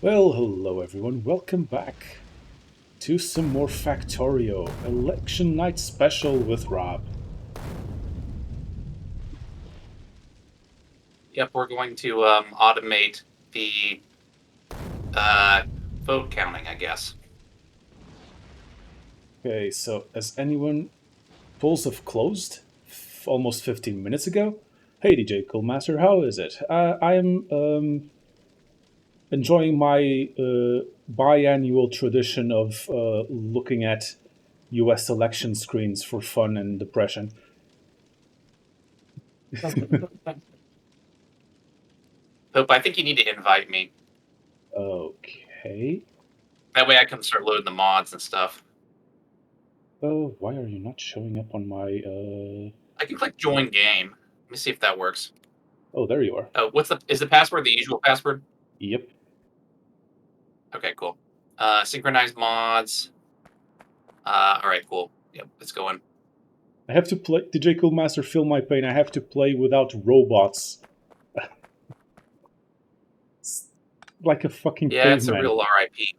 Well, hello everyone, welcome back to some more Factorio Election Night Special with Rob. Yep, we're going to automate the vote counting, I guess. Okay, so as anyone, polls have closed almost 15 minutes ago. Hey DJ Coolmaster, how is it? I am enjoying my biannual tradition of looking at US election screens for fun and depression. Hope, I think you need to invite me. Okay. That way I can start loading the mods and stuff. Why are you not showing up on my I can click join game. Let me see if that works. Oh, there you are. Oh, is the password the usual password? Yep. Okay, cool. Synchronize mods. All right, cool. Yep, it's going. I have to play. DJ Coolmaster, feel my pain. I have to play without robots. It's like a fucking Yeah, it's a caveman. real RIP.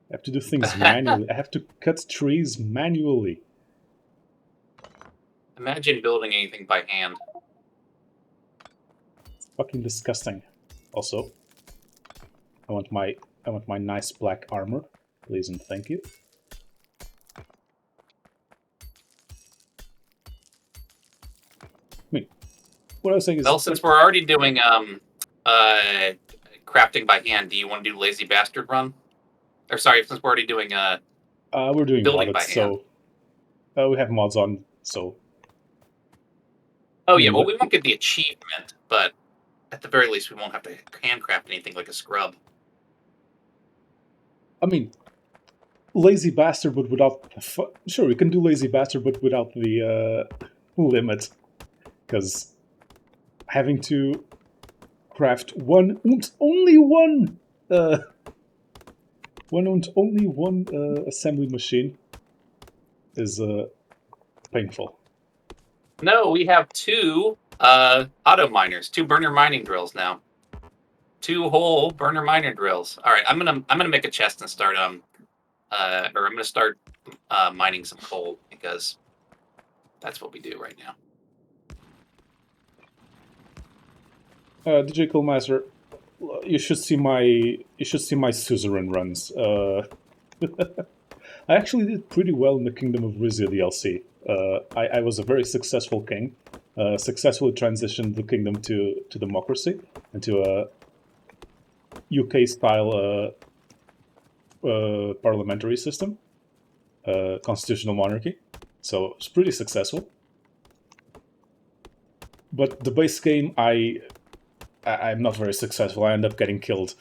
I have to do things manually. I have to cut trees manually. Imagine building anything by hand. It's fucking disgusting. Also, I want my nice black armor, please and thank you. I mean, what I was saying is, Well, since we're already doing crafting by hand, do you want to do lazy bastard run? Or sorry, since we're already doing we're doing building modded, by hand. so we have mods on. So, Oh I yeah, mean, well we won't get the achievement, but at the very least we won't have to handcraft anything like a scrub. I mean, lazy bastard, but without. Sure, we can do lazy bastard, but without the limit, because having to craft one and only one, only one assembly machine is painful. No, we have two auto miners, two burner mining drills now. Two whole burner miner drills. All right, I'm gonna make a chest and start or I'm gonna start mining some coal because that's what we do right now. DJ Coolmaster, you should see my suzerain runs. I actually did pretty well in the Kingdom of Rizia DLC. I was a very successful king. Successfully transitioned the kingdom to democracy and to a UK style parliamentary system, constitutional monarchy. So it's pretty successful. But the base game, I'm not very successful. I end up getting killed.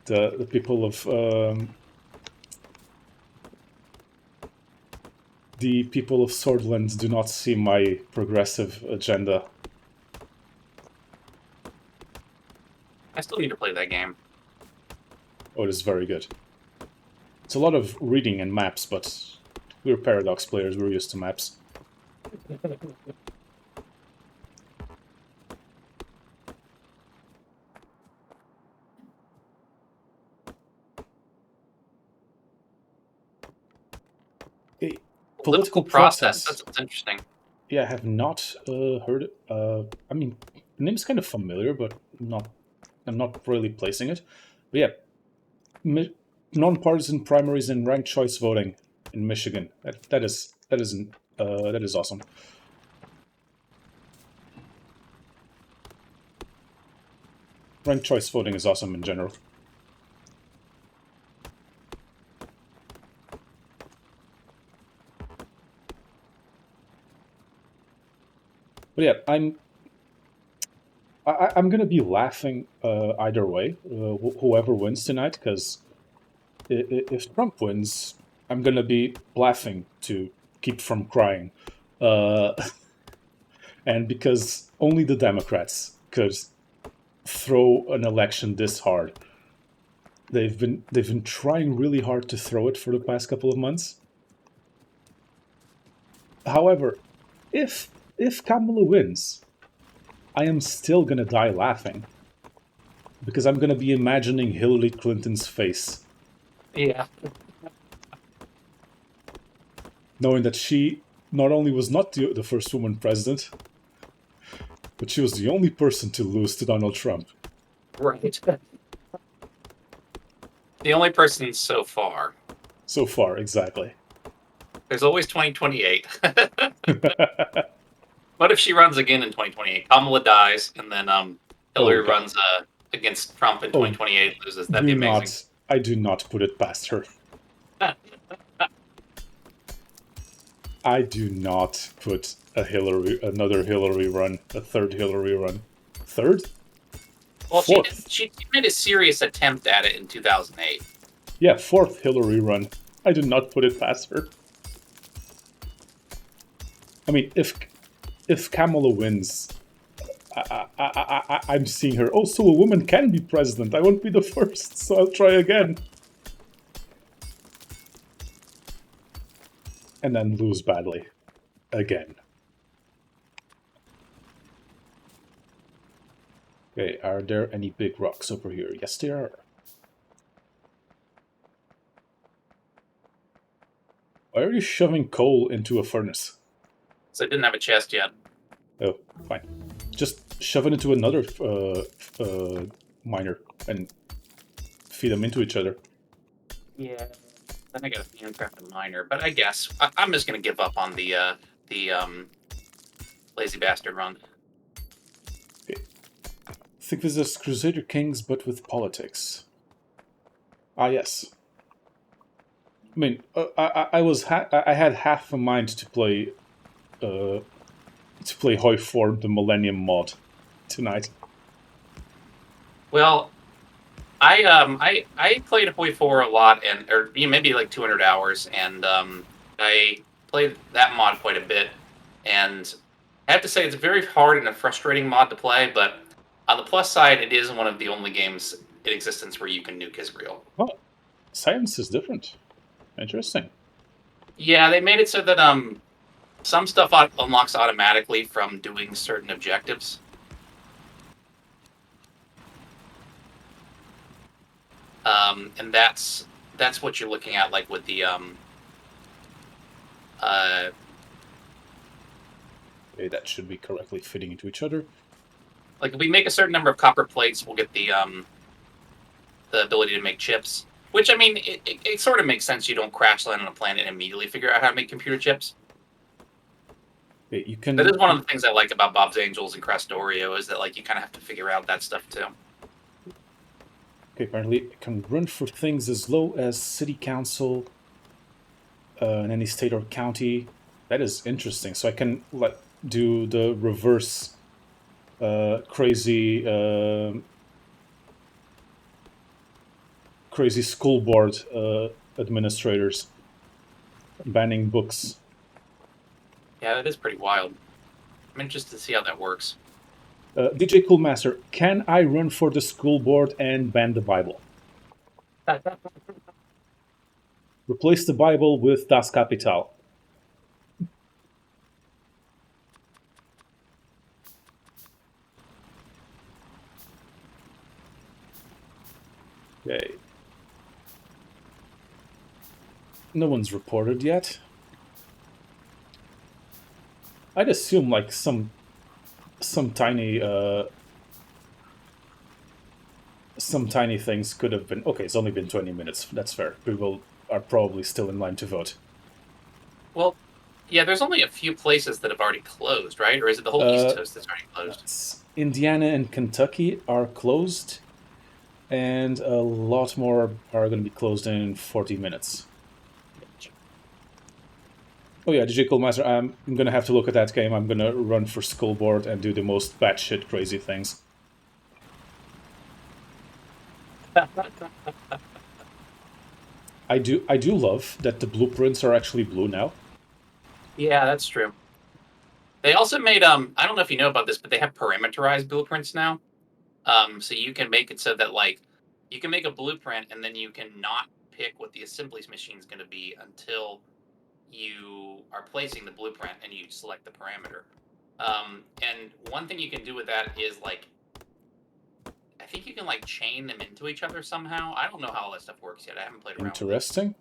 The people of the people of Swordlands do not see my progressive agenda. I still need to play that game. Oh, it is very good. It's a lot of reading and maps, but we're Paradox players. We're used to maps. A political process. That's interesting. Yeah, I have not heard it. I mean, the name's kind of familiar, but I'm not really placing it. But yeah, non-partisan primaries and ranked choice voting in Michigan. That is awesome. Ranked choice voting is awesome in general. But yeah, I'm gonna be laughing either way, whoever wins tonight, because if Trump wins, I'm gonna be laughing to keep from crying, uh, and because only the Democrats could throw an election this hard. They've been trying really hard to throw it for the past couple of months. However, if Kamala wins, I am still gonna die laughing because I'm gonna be imagining Hillary Clinton's face, Yeah. knowing that she not only was not the first woman president, but she was the only person to lose to Donald Trump. Right. The only person so far. So far, exactly. There's always 2028. What if she runs again in 2028? Kamala dies, and then Oh Hillary god. runs against Trump in Oh, 2028 and loses. That'd be do amazing. not. I do not put it past her. I do not put another Hillary run, a third Hillary run. Third? Well, Fourth. she made a serious attempt at it in 2008. Yeah, fourth Hillary run. I do not put it past her. I mean, if Kamala wins, I'm seeing her. Oh, so a woman can be president. I won't be the first, so I'll try again. And then lose badly. Again. Okay, are there any big rocks over here? Yes, there are. Why are you shoving coal into a furnace? So it didn't have a chest yet. Oh, fine. Just shove it into another miner and feed them into each other. Yeah. Then I got a handcrafted miner, but I guess I'm just gonna give up on the lazy bastard run. Okay. Think this is Crusader Kings, but with politics. Ah, yes. I mean, I had half a mind to play Hoi 4 the Millennium mod tonight. Well, I played Hoi 4 a lot, and or maybe like 200 hours, and I played that mod quite a bit, and I have to say it's a very hard and a frustrating mod to play. But on the plus side, it is one of the only games in existence where you can nuke Israel. Oh, science is different. Interesting. Yeah, they made it so that some stuff unlocks automatically from doing certain objectives. And that's what you're looking at, like with the uh, Okay, that should be correctly fitting into each other. like if we make a certain number of copper plates, we'll get the ability to make chips. Which I mean, it sort of makes sense. You don't crash land on a planet and immediately figure out how to make computer chips. Okay, you That can. is one of the things I like about Bob's Angels and Crestorio is that like you kind of have to figure out that stuff too. Okay, apparently it can run for things as low as city council in any state or county. That is interesting. So I can do the reverse crazy crazy school board administrators banning books. Yeah, that is pretty wild. I'm interested to see how that works. DJ Coolmaster, can I run for the school board and ban the Bible? Replace the Bible with Das Kapital. Okay. No one's reported yet. I'd assume like some tiny some tiny things could have been okay. It's only been 20 minutes. That's fair. People are probably still in line to vote. Well, yeah, there's only a few places that have already closed, right? Or is it the whole East Coast that's already closed? Indiana and Kentucky are closed, and a lot more are going to be closed in 40 minutes. Oh yeah, DJ Coolmaster, I'm going to have to look at that game. I'm going to run for school board and do the most batshit crazy things. I do love that the blueprints are actually blue now. Yeah, that's true. They also made I don't know if you know about this, but they have parameterized blueprints now. So you can make it so that like you can make a blueprint and then you can not pick what the assembly machine is going to be until you are placing the blueprint and you select the parameter. And one thing you can do with that is like, I think you can like chain them into each other somehow. I don't know how all that stuff works yet. I haven't played around with it. Interesting.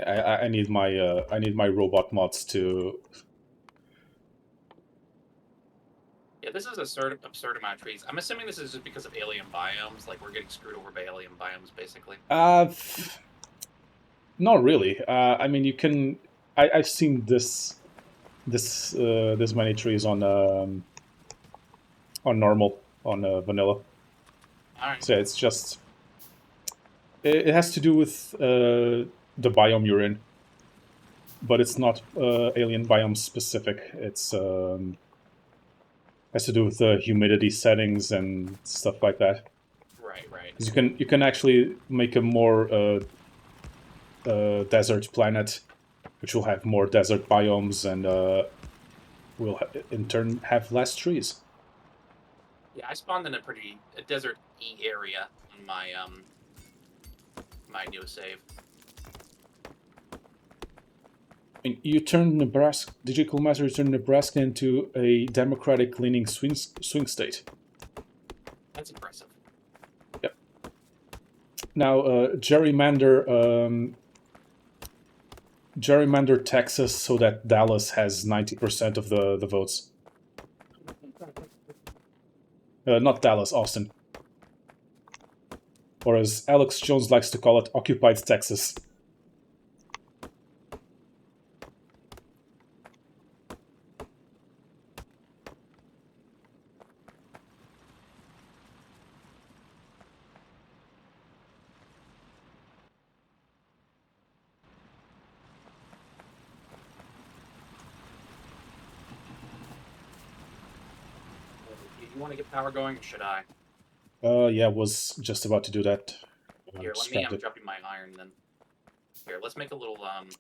I need my robot mods to. Yeah, this is a absurd amount of trees. I'm assuming this is just because of alien biomes. Like we're getting screwed over by alien biomes, basically. Uh, Not really. I mean, you can. I've seen this many trees on normal on vanilla. All right. So it's just it has to do with the biome you're in, but it's not alien biome specific. It's has to do with the humidity settings and stuff like that. Right, right. 'Cause you can actually make a more desert planet, which will have more desert biomes and will in turn have less trees. Yeah, I spawned in a desert-y area in my new save. And you turned Nebraska, Digital Master turned Nebraska into a Democratic-leaning swing state. That's impressive. Yep. Now, gerrymander Texas so that Dallas has 90% of the votes. Not Dallas, Austin. Or as Alex Jones likes to call it, occupied Texas. You want to get power going, or should I? Yeah, was just about to do that. Here, let me Scrapped it. drop you my iron then. Here, let's make a little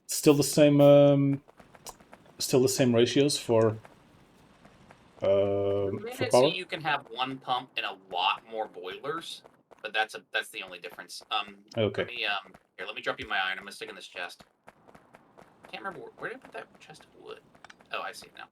Still the same. Still the same ratios We made for it so power. you can have one pump and a lot more boilers, but that's the only difference. Okay. Let me drop you my iron. I'm gonna stick in this chest. Can't remember where did I put that chest of wood. Oh, I see it now.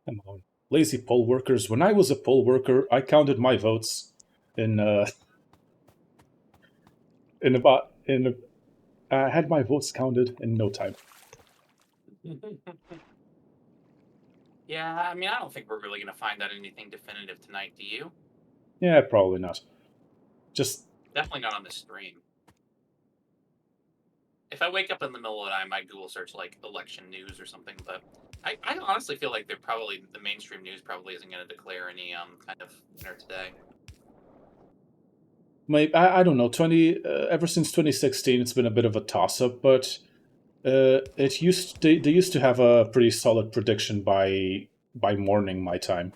Come on, lazy poll workers. When I was a poll worker, I counted my votes in in about in. I had my votes counted in no time. Yeah, I mean, I don't think we're really gonna find out anything definitive tonight. Do you? Yeah, probably not. Just Definitely not on this stream. If I wake up in the middle of the night, I might Google search like election news or something. But I honestly feel like the mainstream news probably isn't going to declare any kind of winner today. maybe I don't know. Ever since 2016, it's been a bit of a toss up, but they used to have a pretty solid prediction by morning my time.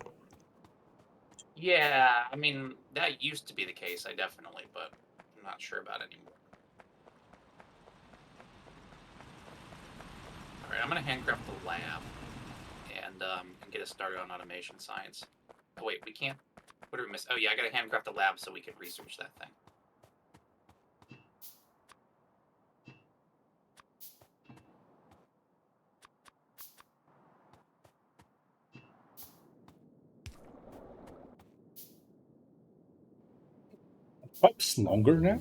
Yeah, I mean that used to be the case. I definitely, but I'm not sure about it anymore. All right, I'm gonna handcraft the lab and get us started on automation science. Oh wait, we can't. What did we miss? Oh yeah, I gotta handcraft the lab so we can research that thing. Pipes longer now?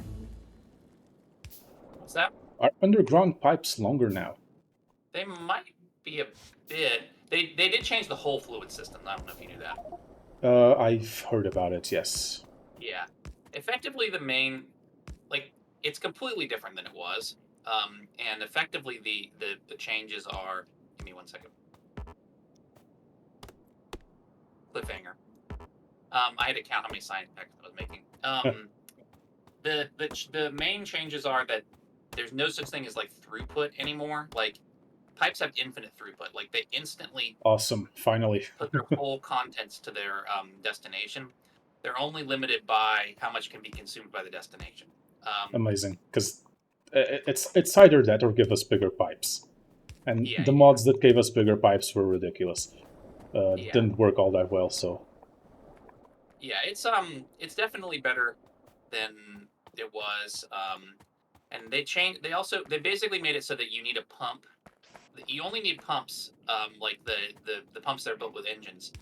What's that? Are underground pipes longer now? They might be a bit. They did change the whole fluid system. I don't know if you knew that. I've heard about it. Yes. Yeah, effectively the main like it's completely different than it was, and effectively the changes are. Give me 1 second. Cliffhanger. I had to count how many science packs I was making. The main changes are that there's no such thing as like throughput anymore. Like pipes have infinite throughput. Like they instantly Awesome. Finally. put their whole contents to their destination. They're only limited by how much can be consumed by the destination. Amazing. Because it's either that or give us bigger pipes. And Yeah, the yeah, mods that gave us bigger pipes were ridiculous. yeah, Didn't work all that well, so yeah. It's definitely better than it was. And they changed. They basically made it so that you need a pump. You only need pumps, like the pumps that are built with engines,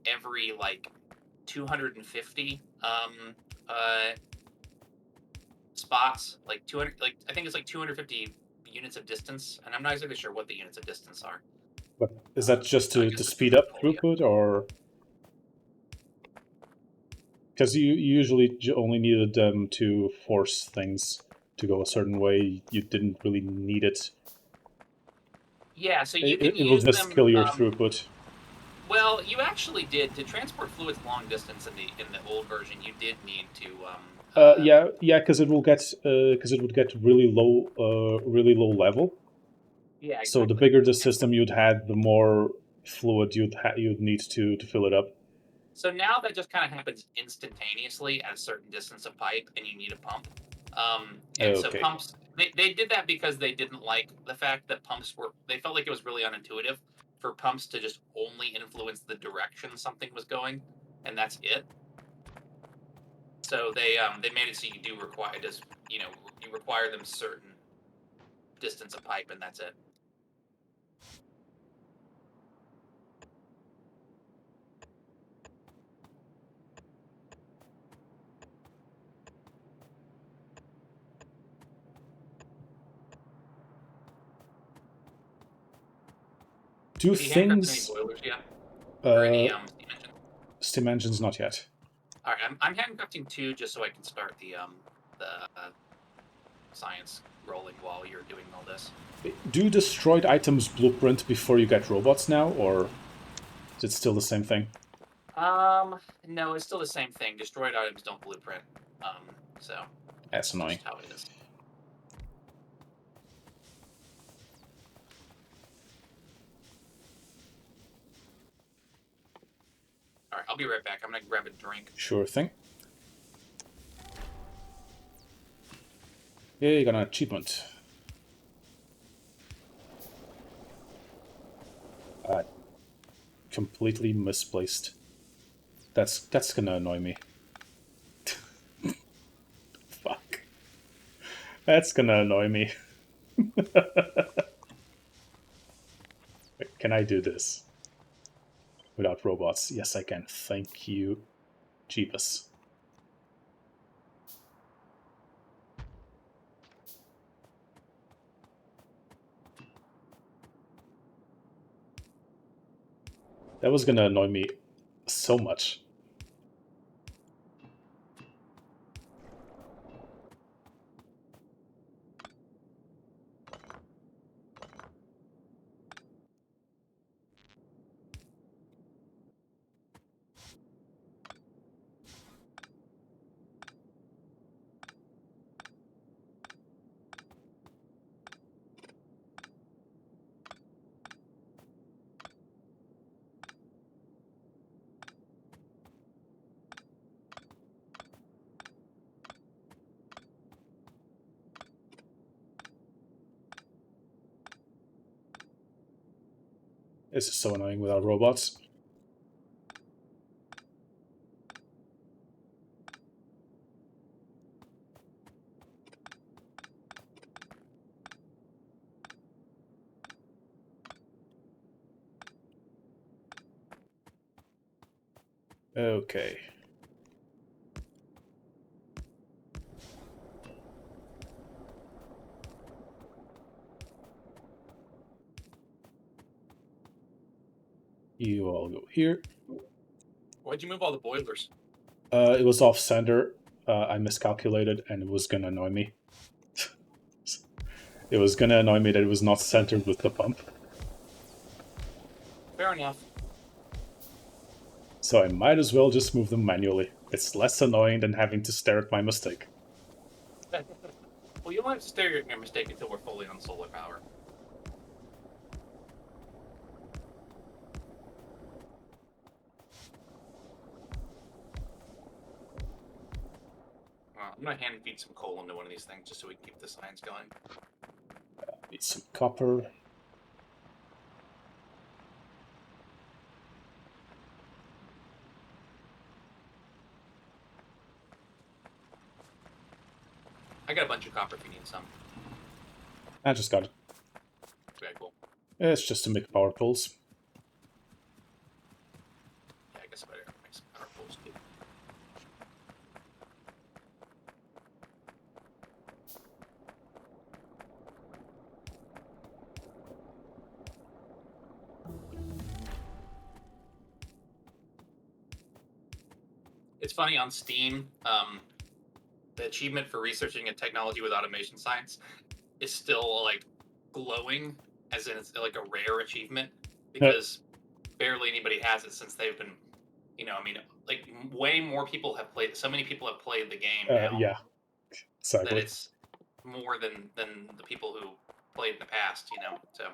every like 250 spots, like 200, like I think it's like 250 units of distance, and I'm not exactly sure what the units of distance are. but is that just I to guess it's in speed the up folio. throughput, or because you usually only needed them to force things to go a certain way, you didn't really need it. Yeah, so you can It will use just them. kill your throughput. Well, you actually did to transport fluids long distance in the old version. You did need to. Yeah, because it would get really low level. Yeah, So the exactly. bigger the And system you'd had, the more fluid you'd need to fill it up. so now that just kind of happens instantaneously at a certain distance of pipe, and you need a pump. And so Okay. pumps, they did that because they didn't like the fact that they felt like it was really unintuitive for pumps to just only influence the direction something was going, and that's it. So they made it so you do require just you require them certain distance of pipe, and that's it. Do Have you handcrafted any things boilers yet, or any uh, steam engines? steam engines not yet? All right, I'm handcrafting two just so I can start the science rolling while you're doing all this. Do destroyed items blueprint before you get robots now, or is it still the same thing? No, it's still the same thing. Destroyed items don't blueprint. So That's that's annoying. just how it is. All right, I'll be right back. I'm gonna grab a drink. Sure thing. Yeah, you got an achievement. Uh, Completely misplaced. That's gonna annoy me. Fuck. That's gonna annoy me. Wait, can I do this without robots? Yes, I can. Thank you, Jeebus. That was gonna annoy me so much. This is so annoying without robots. Okay. You all go here. Why'd you move all the boilers? It was off center. I miscalculated, and it was gonna annoy me. It was gonna annoy me that it was not centered with the pump. Fair enough. So I might as well just move them manually. It's less annoying than having to stare at my mistake. Well, you don't have to stare at your mistake until we're fully on solar power. I'm gonna hand feed some coal into one of these things just so we can keep the science going. Need some copper. I got a bunch of copper if you need some. I just got it. Very cool. It's just to make power tools. Yeah, I guess I better make some power tools too. It's funny on Steam. The achievement for researching a technology with automation science is still like glowing, as in it's like a rare achievement because barely anybody has it since they've been, I mean, like way more people have played. So many people have played the game now Yeah, that exactly. it's more than the people who played in the past. So all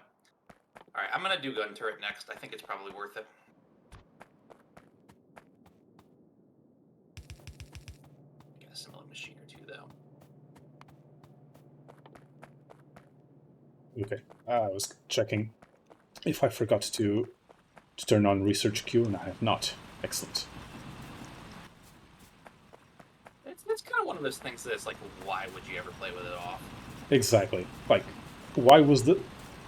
right, I'm gonna do gun turret next. I think it's probably worth it. Get a similar machine or two though. Okay, I was checking if I forgot to turn on research queue, and I have not. Excellent. It's kind of one of those things that's like, why would you ever play with it off? Exactly. Like, why was the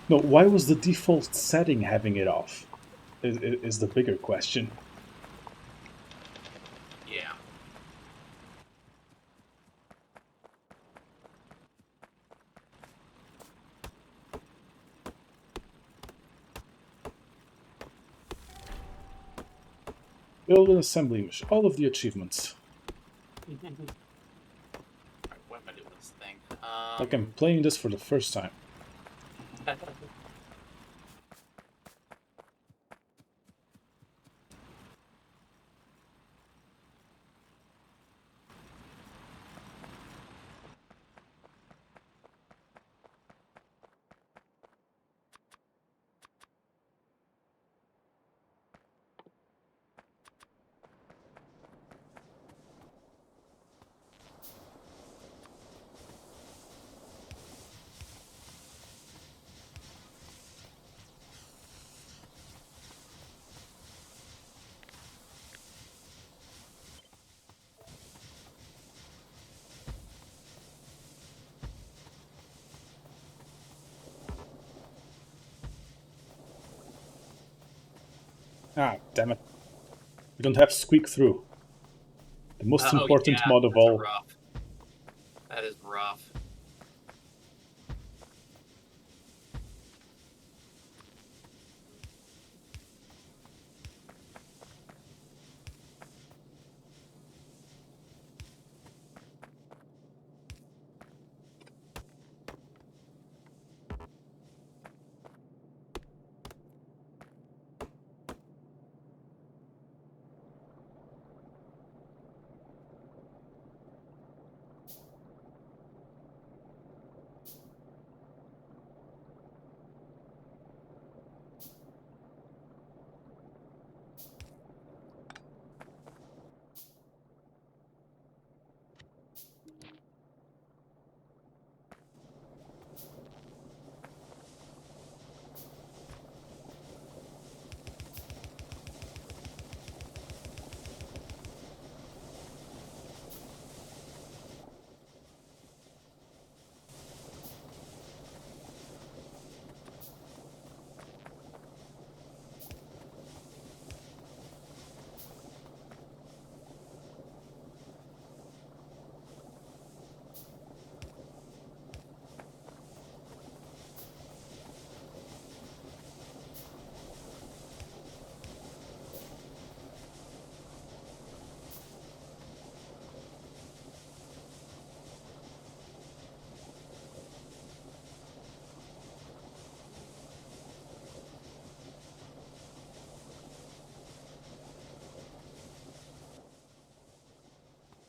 why was the default setting having it off? Is the bigger question. Yeah. Build an assembly machine. All of the achievements. All right, what am I doing with this thing? Like I'm playing this for the first time. Ah, damn it. We don't have squeak through. The most Oh important yeah, mod of that's a all. rough. That is rough.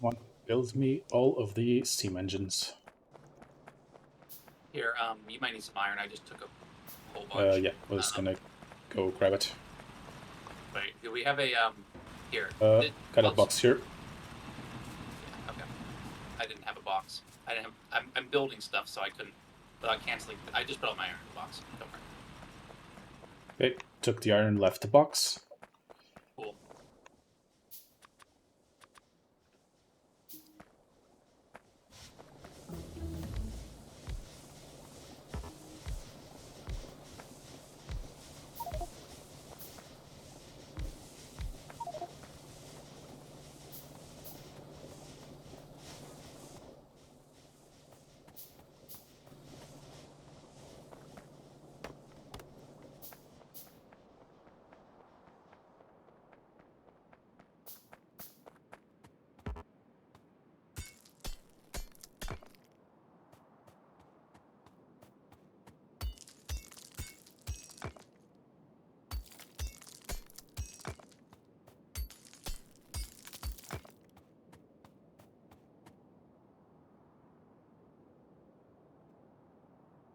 Come on, build me all of the steam engines. Here, you might need some iron. I just took a whole bunch. Yeah, I was gonna go grab it. Wait, do we have a here? Got a box here. Yeah, okay. I didn't have a box. I didn't have. I'm building stuff, so I couldn't. Without canceling, I just put all my iron in the box. Don't worry. Okay, took the iron, left the box. Cool.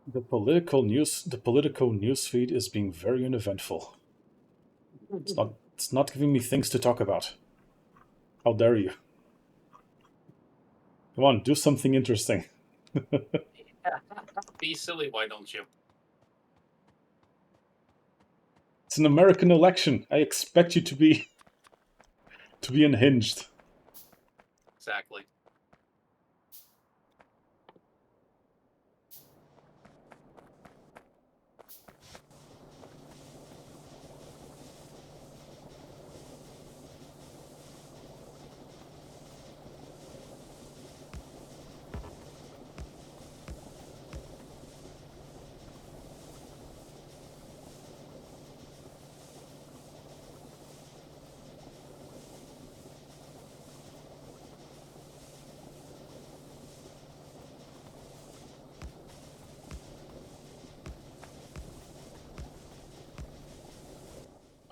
The political news feed is being very uneventful. It's not giving me things to talk about. How dare you? Come on, do something interesting. Be silly, why don't you? It's an American election. I expect you to be unhinged. Exactly.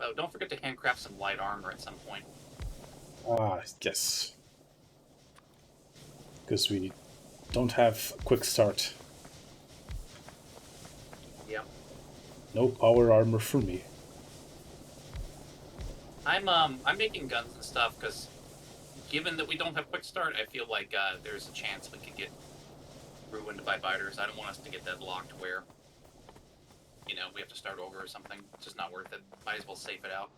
Oh, don't forget to handcraft some light armor at some point. Ah, yes. Because we don't have quick start. Yep. No power armor for me. I'm making guns and stuff because given that we don't have quick start, I feel like there's a chance we could get ruined by biters. I don't want us to get deadlocked where we have to start over or something. It's just not worth it. Might as well safe it out.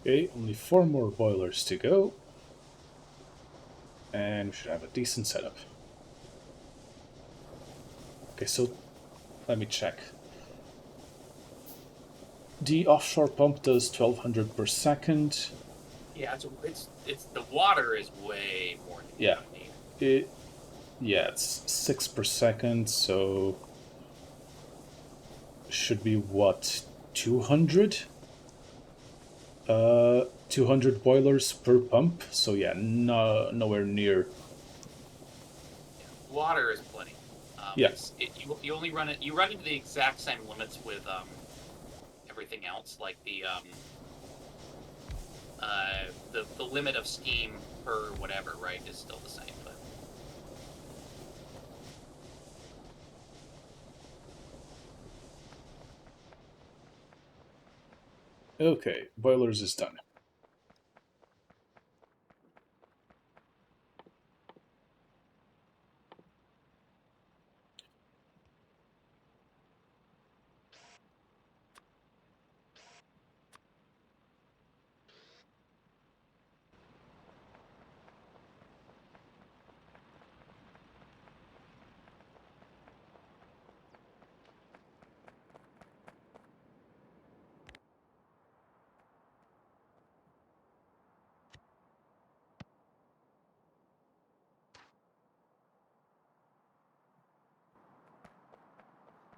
Okay, only 4 more boilers to go. And we should have a decent setup. Okay, so let me check. The offshore pump does 1200 per second. Yeah, it's the water is way more than Yeah, you need. it's 6 per second, so should be what, 200? 200 boilers per pump. So yeah, nowhere near. Water is plenty. Yeah, You only run it. You run into the exact same limits with everything else, like the limit of steam per whatever, right, is still the same. But okay, boilers is done.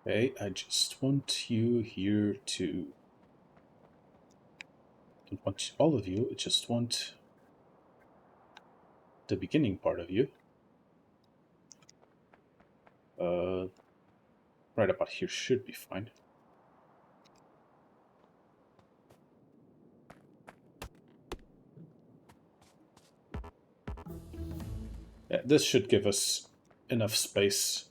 Okay, I just want you here to. Don't want all of you, I just want the beginning part of you. Right about here should be fine. Yeah, this should give us enough space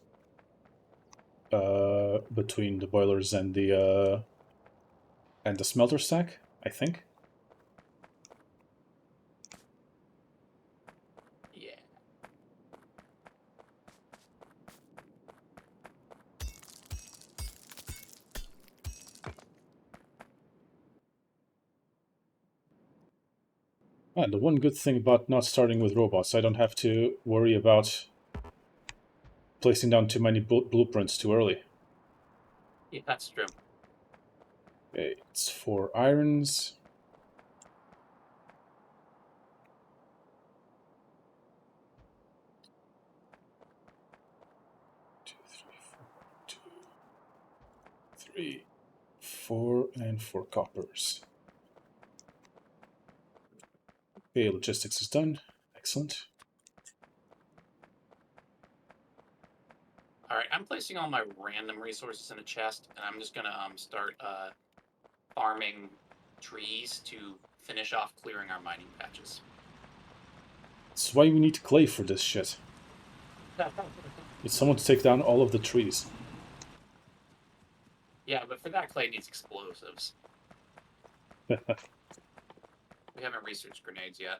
between the boilers and the smelter stack, I think. yeah, And the one good thing about not starting with robots, I don't have to worry about placing down too many blueprints too early. yeah, that's true. Okay, it's 4 irons. 3, 4, and 4 coppers. Okay, logistics is done. Excellent. All right, I'm placing all my random resources in a chest, and I'm just gonna start farming trees to finish off clearing our mining patches. That's why we need clay for this shit. Need someone to take down all of the trees. Yeah, but for that, clay needs explosives. We haven't researched grenades yet.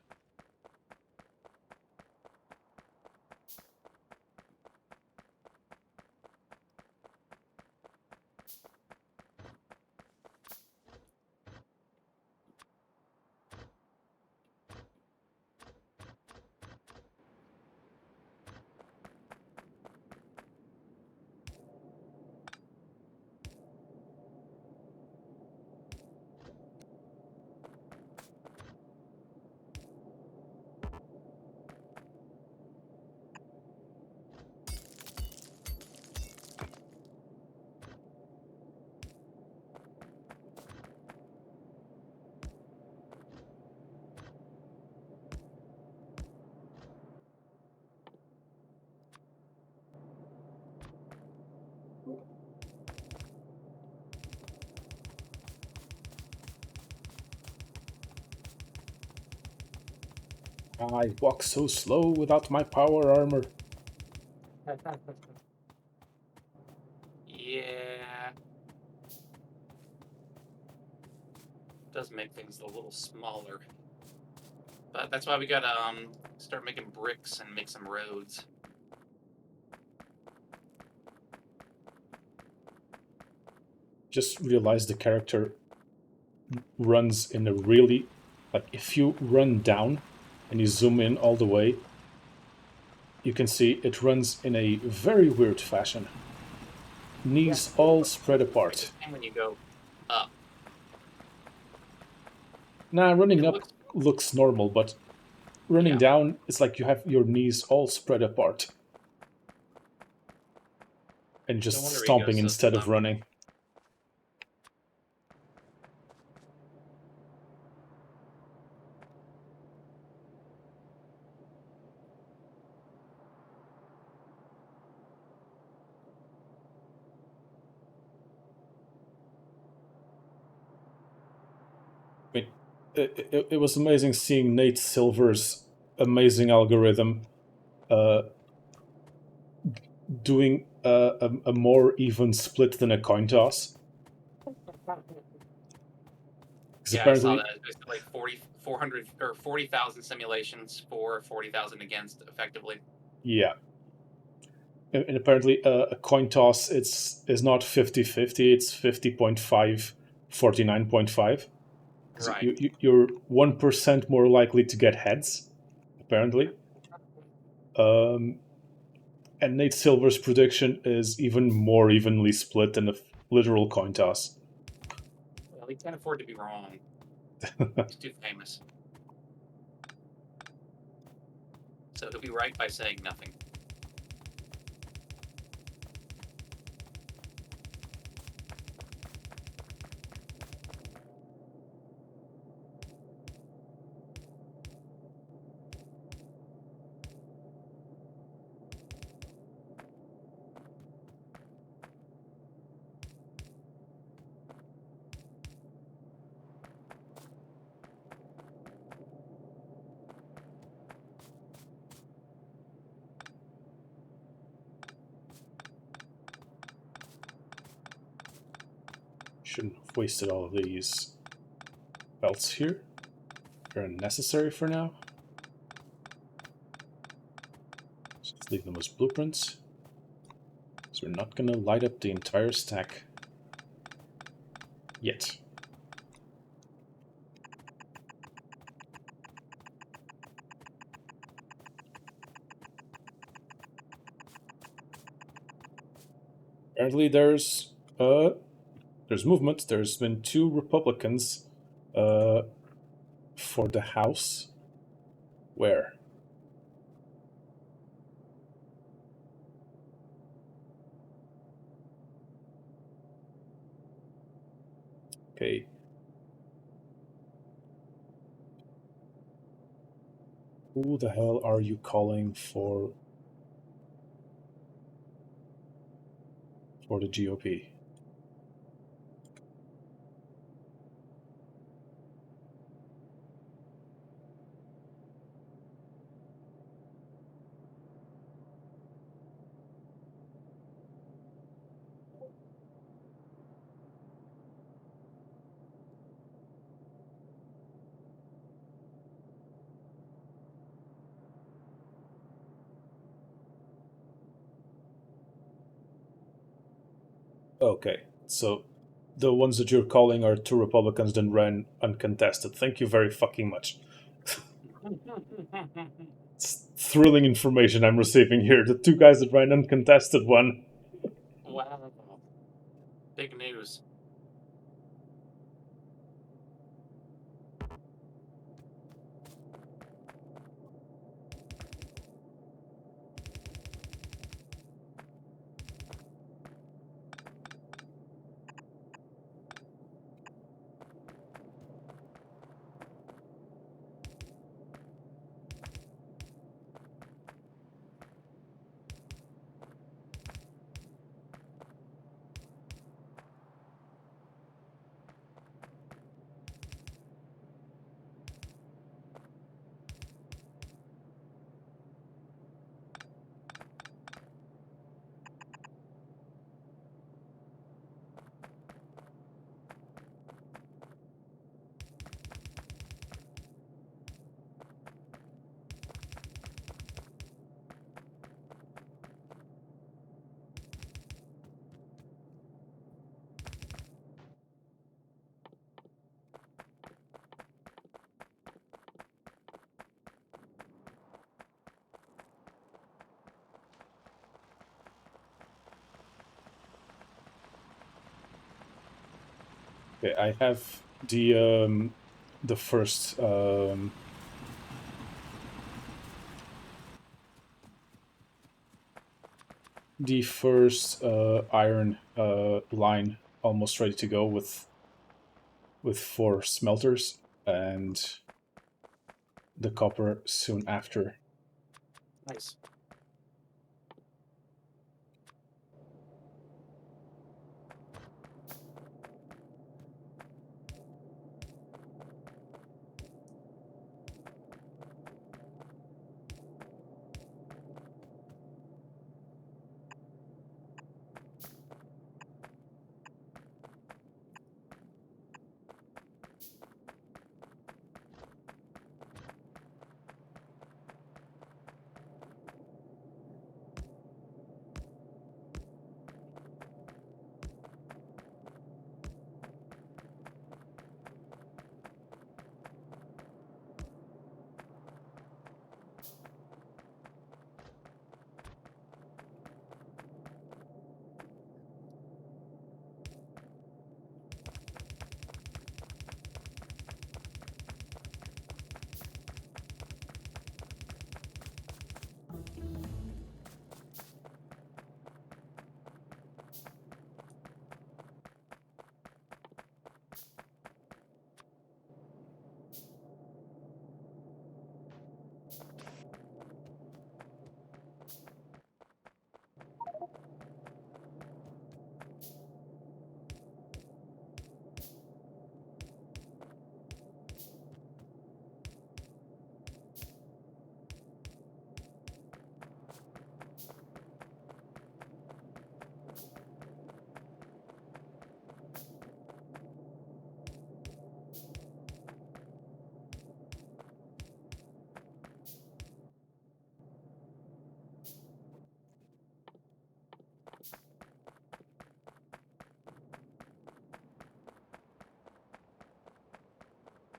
I walk so slow without my power armor. Yeah, does make things a little smaller, but that's why we gotta start making bricks and make some roads. Just realize the character runs in a really, like, if you run down and you zoom in all the way, you can see it runs in a very weird fashion. Knees all spread apart. And when you go up, Nah, running it up looks, looks normal, but running yeah. down, it's like you have your knees all spread apart. And No just wonder he goes stomping so instead of slow. running. I mean, it was amazing seeing Nate Silver's amazing algorithm doing a more even split than a coin toss. Because Yeah, I saw that. apparently, It's like 400 or 40,000 simulations for 40,000 against, effectively. yeah. And apparently, a coin toss is not 50-50, it's 50.5, 49.5. Because Right. you're 1% more likely to get heads, apparently. Um, and Nate Silver's prediction is even more evenly split than a literal coin toss. Well, he can't afford to be wrong. He's too famous. So he'll be right by saying nothing. Shouldn't have wasted all of these belts here. They're unnecessary for now. So let's leave them as blueprints. So we're not going to light up the entire stack yet. Apparently there's movement. There's been 2 Republicans for the House. Where? Okay. Who the hell are you calling for the GOP? Okay, so the ones that you're calling are two Republicans that ran uncontested. Thank you very fucking much. It's thrilling information I'm receiving here. The two guys that ran uncontested won. Wow. Big news. Okay, I have the first iron line almost ready to go with 4 smelters and the copper soon after. Nice.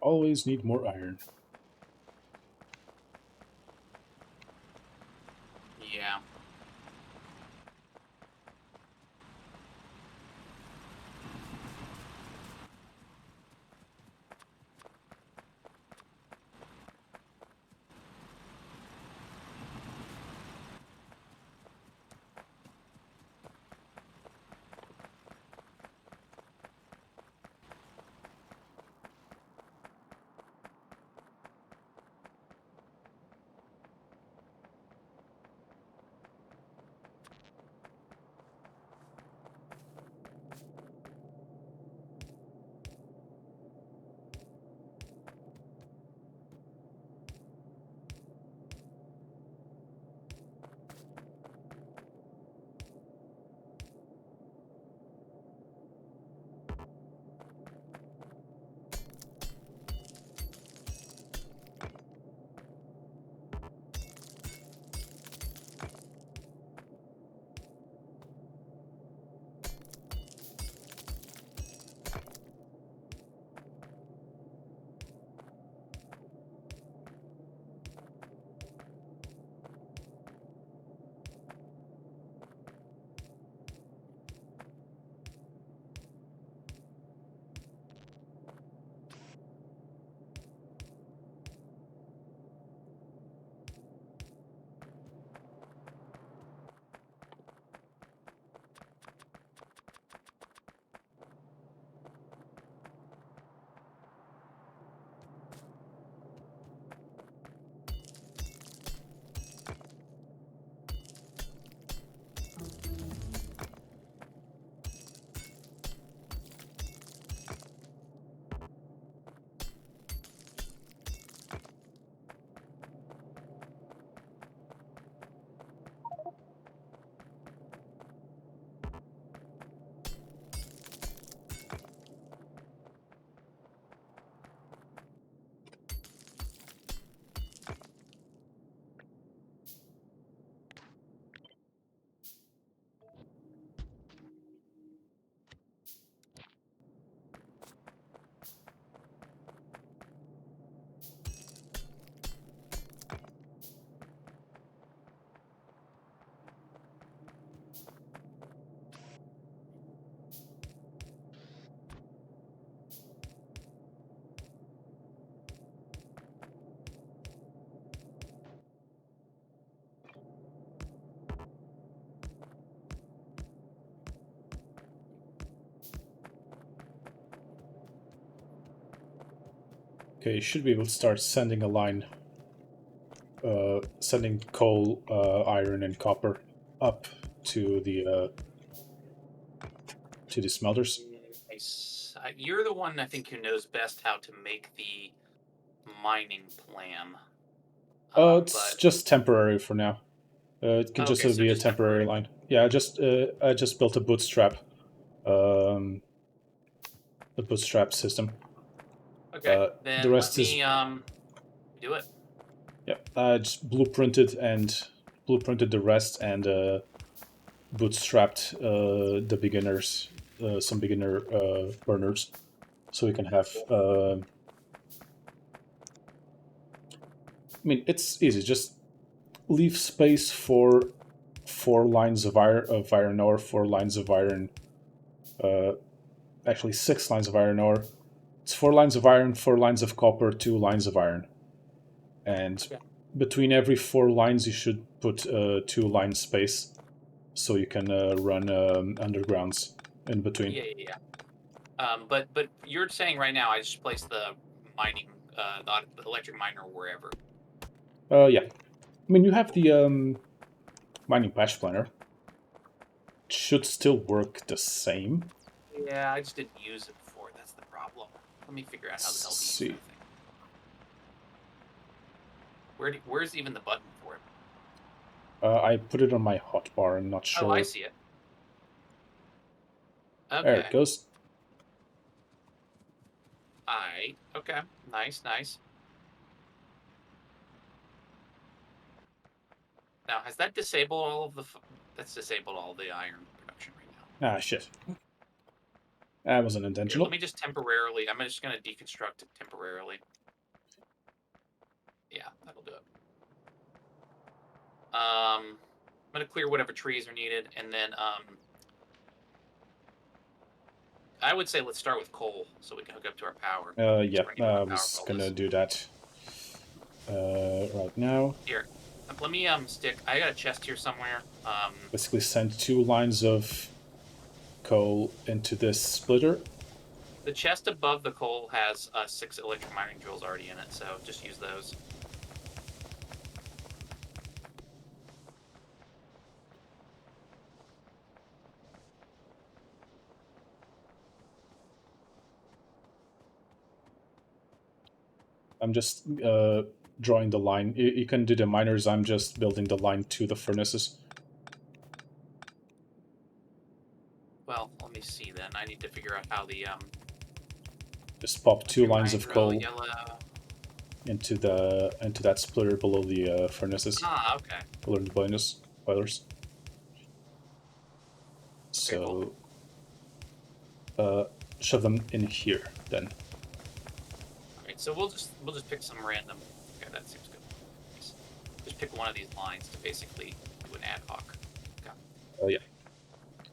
Always need more iron. Yeah. Okay, you should be able to start sending a line, sending coal, iron, and copper up to the smelters. Nice. You're the one I think who knows best how to make the mining plan. It's But just temporary for now. It can just okay, so be a just temporary temporary. line. Yeah, I just built um, a bootstrap system. Okay, The then let rest me is do it. yeah. I just blueprinted the rest and bootstrapped the beginners, some beginner burners, so we can have. I mean, it's easy. Just leave space for 4 lines of iron ore, 4 lines of iron. Uh, Actually, 6 lines of iron ore. It's 4 lines of iron, 4 lines of copper, 2 lines of iron, and Okay. between every 4 lines you should put 2 line space, so you can run undergrounds in between. Yeah, yeah, yeah. But you're saying right now I just place the mining, the electric miner wherever. Yeah, I mean you have the mining patch planner. It should still work the same. Yeah, I just didn't use it before. That's the problem. Let me figure out how the Let's hell to use see. that thing. Where's even the button for it? I put it on my hotbar. I'm not Oh, I sure. see it. There it Okay. goes. Okay. Nice, nice. Now, has that disabled all of the? That's disabled all the iron production right now. Ah, shit. That wasn't Here, let intentional. me just temporarily. I'm just gonna deconstruct it temporarily. Yeah, that'll do it. I'm gonna clear whatever trees are needed, and then I would say let's start with coal so we can hook up to our power. Because Yeah, we're gonna need a lot I of power was for all gonna this. do that right now. Here, let me stick. I got a chest here somewhere. Basically, send 2 lines of coal into this splitter. The chest above the coal has 6 electric mining drills already in it, so just use those. I'm just drawing the line. You can do the miners. I'm just building the line to the furnaces. Well, let me see then. I need to figure out how the Just pop two electric lines mining of drill coal yellow. into that splitter below the furnaces, Ah, okay. below the boilers. Okay, cool. So shove them in here then. All right, so we'll just pick some random. Okay, that seems good. Just pick one of these lines to basically do an ad hoc. Okay. Yeah.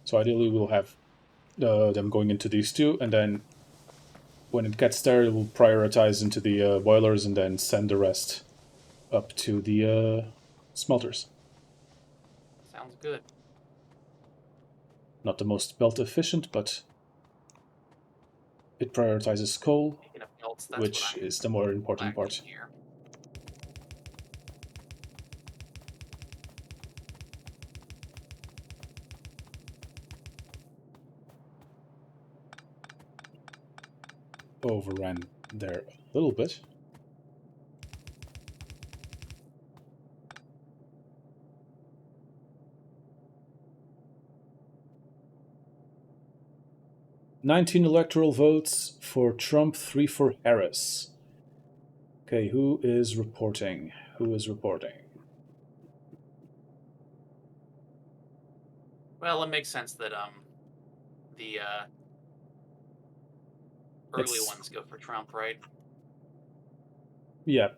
So ideally we'll have them going into these two, and then when it gets there, it will prioritize into the boilers, and then send the rest up to the smelters. Sounds good. Not the most belt efficient, but it prioritizes coal, Speaking of belts, that's what which I'm is the more important lacking part. here. Overran there a little bit. "19 electoral votes for Trump, 3 for Harris." Okay, who is reporting? Who is reporting? Well, it makes sense that the early It's ones go for Trump, right? yeah.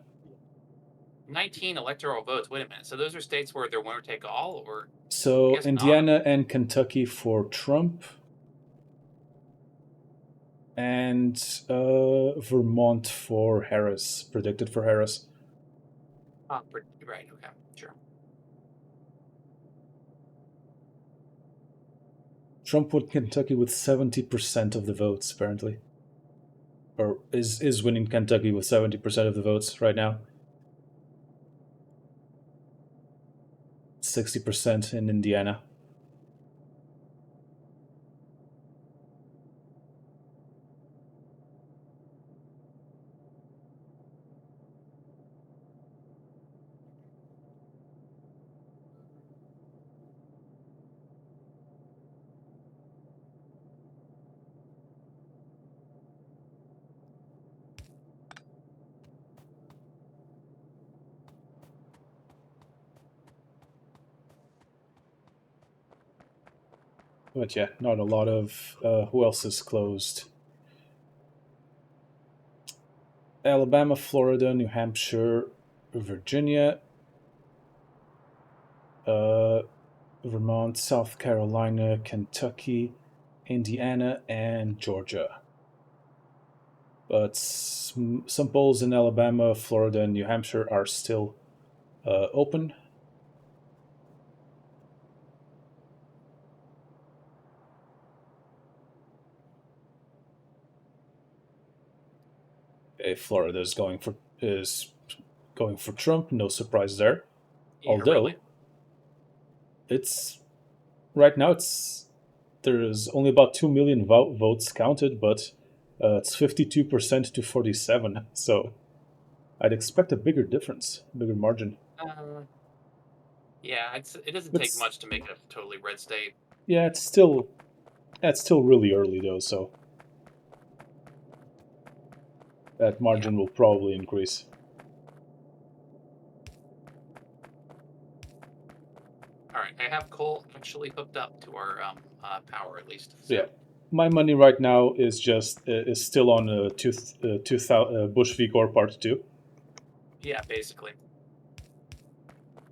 19 electoral votes. Wait a minute. So those are states where they're winner take all, or I So guess not. Indiana and Kentucky for Trump, and Vermont for Harris, predicted for Harris. Right. Okay. Sure. Trump won Kentucky with 70% of the votes, apparently. or is winning Kentucky with 70% of the votes right now. 60% in Indiana. But yeah, not a lot of. Who else is closed? Alabama, Florida, New Hampshire, Virginia, Vermont, South Carolina, Kentucky, Indiana, and Georgia. But some polls in Alabama, Florida, and New Hampshire are still open. Florida is going for Trump. No surprise there. Yeah, really. Although it's right now there's only about 2 million votes counted, but it's 52% to 47. So I'd expect a bigger difference, bigger margin. Uh, yeah, it doesn't But take much to make it a totally red state. yeah, it's still really early though, so that Yeah. margin will probably increase. All right, I have coal actually hooked up to our power at least. So yeah, So my money right now is still on Bush v Gore Part Two. yeah, basically.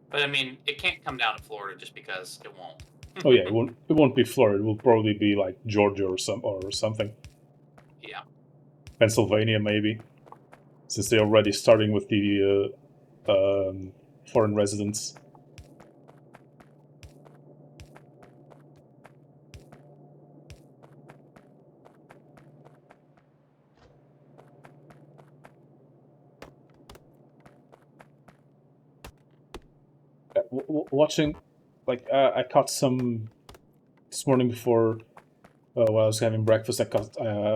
But I mean, it can't come down to Florida just because it won't. Oh yeah, it won't be Florida. It will probably be like Georgia or something. Yeah. Pennsylvania maybe, since they're already starting with the foreign residents. Watching, like I caught some this morning before while I was having breakfast. I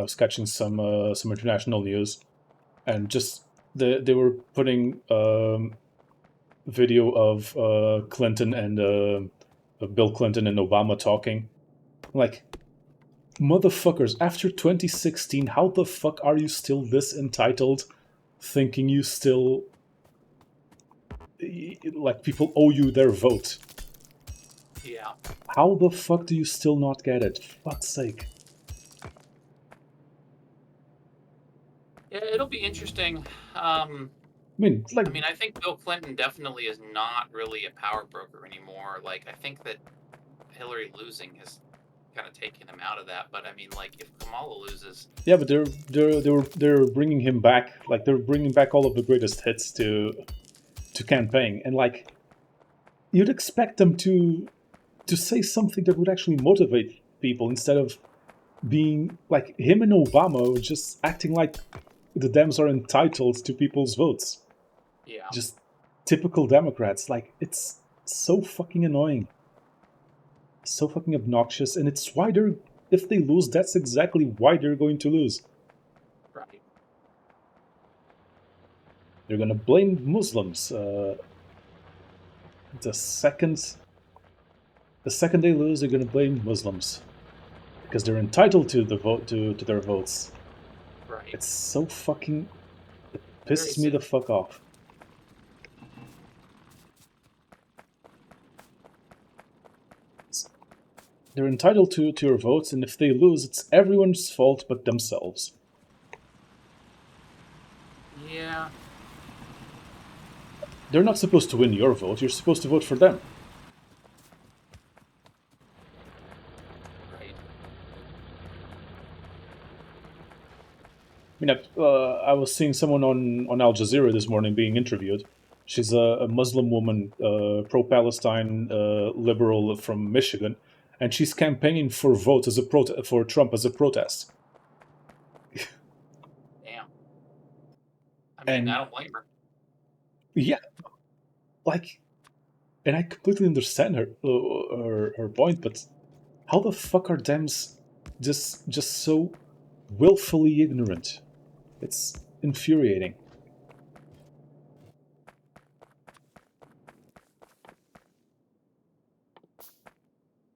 was catching some international news, and just they were putting video of Clinton and Bill Clinton and Obama talking. Like, motherfuckers, after 2016, how the fuck are you still this entitled, thinking you still like people owe you their vote? Yeah. How the fuck do you still not get it? For fuck's sake. Yeah, it'll be interesting. Like, I mean, I think Bill Clinton definitely is not really a power broker anymore. Like, I think that Hillary losing has kind of taken him out of that. But I mean, like, if Kamala loses, yeah, but they're bringing him back. Like, they're bringing back all of the greatest hits to campaign, and like, you'd expect them to say something that would actually motivate people instead of being like him and Obama just acting like the Dems are entitled to people's votes. yeah, Just typical Democrats. Like, it's so fucking annoying. So fucking obnoxious. And it's why they're, if they lose, that's exactly why they're going to lose. right. They're gonna blame Muslims. The second the second they lose, they're gonna blame Muslims because they're entitled to the vote to their votes. Right. It's so fucking, it Very pisses me the silly. fuck off. They're entitled to your votes, and if they lose, it's everyone's fault but themselves. Yeah. They're not supposed to win your vote. You're supposed to vote for them. Right. I mean, I was seeing someone on Al Jazeera this morning being interviewed. She's a Muslim woman, pro-Palestine liberal from Michigan, and she's campaigning for votes for Trump as a protest. I mean, I And don't blame her. yeah, like, and I completely understand her point, but how the fuck are Dems just so willfully ignorant? It's infuriating.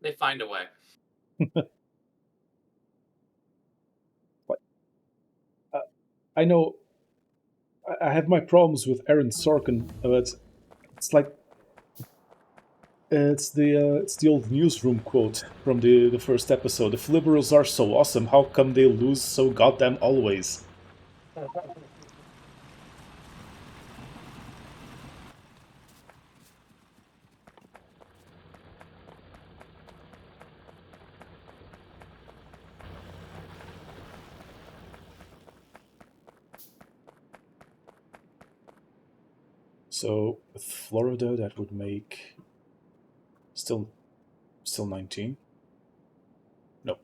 They find a way. Like, I know I have my problems with Aaron Sorkin, but it's like it's the old newsroom quote from the first episode. If liberals are so awesome, how come they lose so goddamn always? So with Florida, that would make still still 19. No,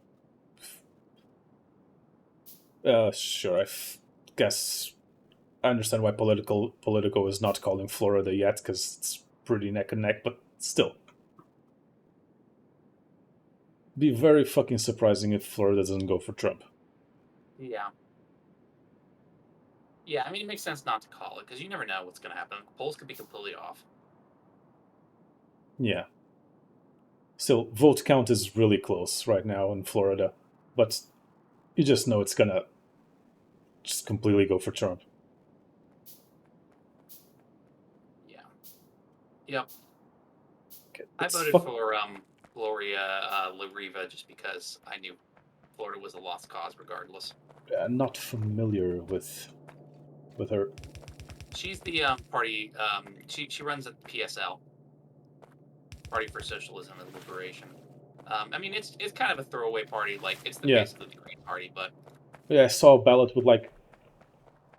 sure. Guess I understand why Politico is not calling Florida yet because it's pretty neck and neck, but still, be very fucking surprising if Florida doesn't go for Trump. Yeah. Yeah, I mean, it makes sense not to call it because you never know what's going to happen. Polls could be completely off. Yeah. Still, vote count is really close right now in Florida, but you just know it's gonna just completely go for Trump. Yeah. Yep. I It's voted fuck. for Gloria La Riva just because I knew Florida was a lost cause regardless. Not familiar with her. She's the party. She runs at PSL, Party for Socialism and Liberation. I mean, it's kind of a throwaway party. Like it's the Yeah, basically the Green Party, but yeah. I saw a ballot with like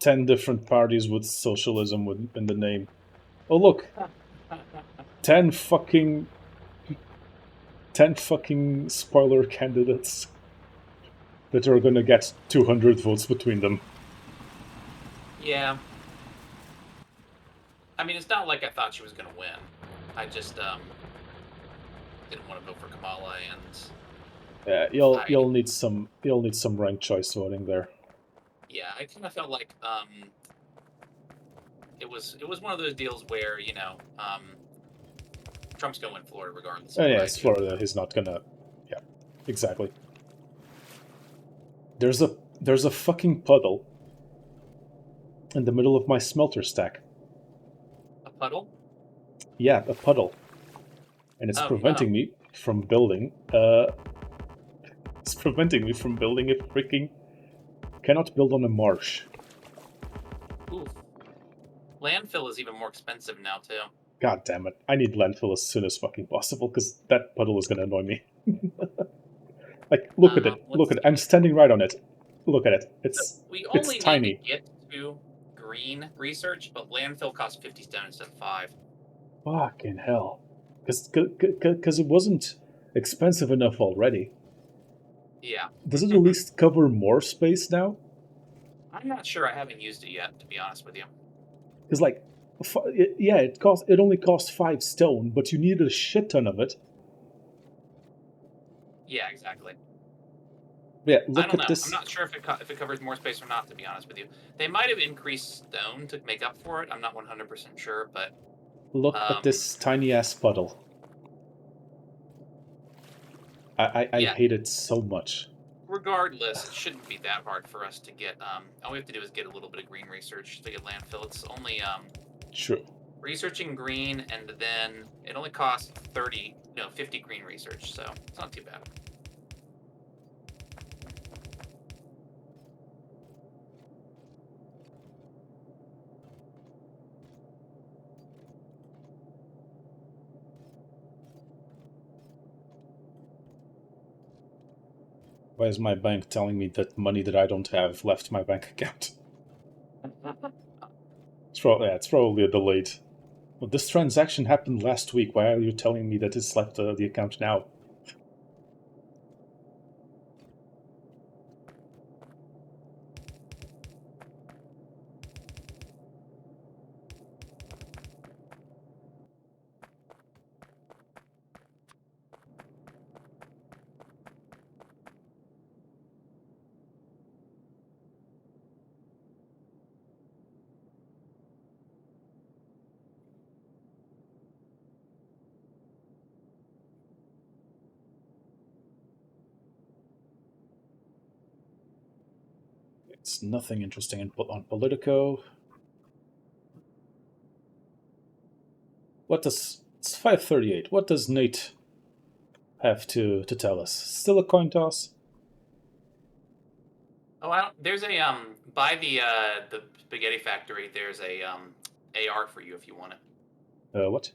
10 different parties with socialism in the name. Oh look, 10 fucking 10 fucking spoiler candidates that are gonna get 200 votes between them. yeah. I mean, it's not like I thought she was going to win. I just didn't want to vote for Kamala, and Yeah, I you'll need some ranked choice voting there. yeah, I kind of felt like it was one of those deals where Trump's going to win Florida regardless of And what yeah, I it's do. Florida. He's not gonna. Yeah, exactly. There's a fucking puddle in the middle of my smelter stack. A puddle? Yeah, a puddle, and it's Oh no! preventing me from building. It's preventing me from building a freaking. Cannot build on a marsh. Oof. Landfill is even more expensive now too. God damn it! I need landfill as soon as fucking possible because that puddle is gonna annoy me. Like, look at it. Let's Look at it. I'm see. standing right on it. Look at it. So we It's only need to tiny. get to green research, but landfill costs 50 stone instead of 5. Fucking hell. Because it wasn't expensive enough already. Yeah. Does it at least cover more space now? I'm not sure. I haven't used it yet, to be honest with you. Because like, yeah, it only cost 5 stone, but you needed a shit ton of it. Yeah, exactly. Yeah, I look don't at know. I'm this. not sure if it covers more space or not, to be honest with you. They might have increased stone to make up for it. I'm not 100% sure, but Look at um, this tiny ass puddle. I yeah. hate it so much. Regardless, it shouldn't be that hard for us to get. All we have to do is get a little bit of green research to get landfill. It's only True. researching green, and then it only costs 50 green research, so it's not too bad. Why is my bank telling me that money that I don't have left my bank account? It's probably a delayed. Well, this transaction happened last week. Why are you telling me that it's left the account now? It's nothing interesting on Politico. What does it's 5:38? What does Nate have to tell us? Still a coin toss? Oh, there's a by the spaghetti factory. There's a AR for you if you want it. What?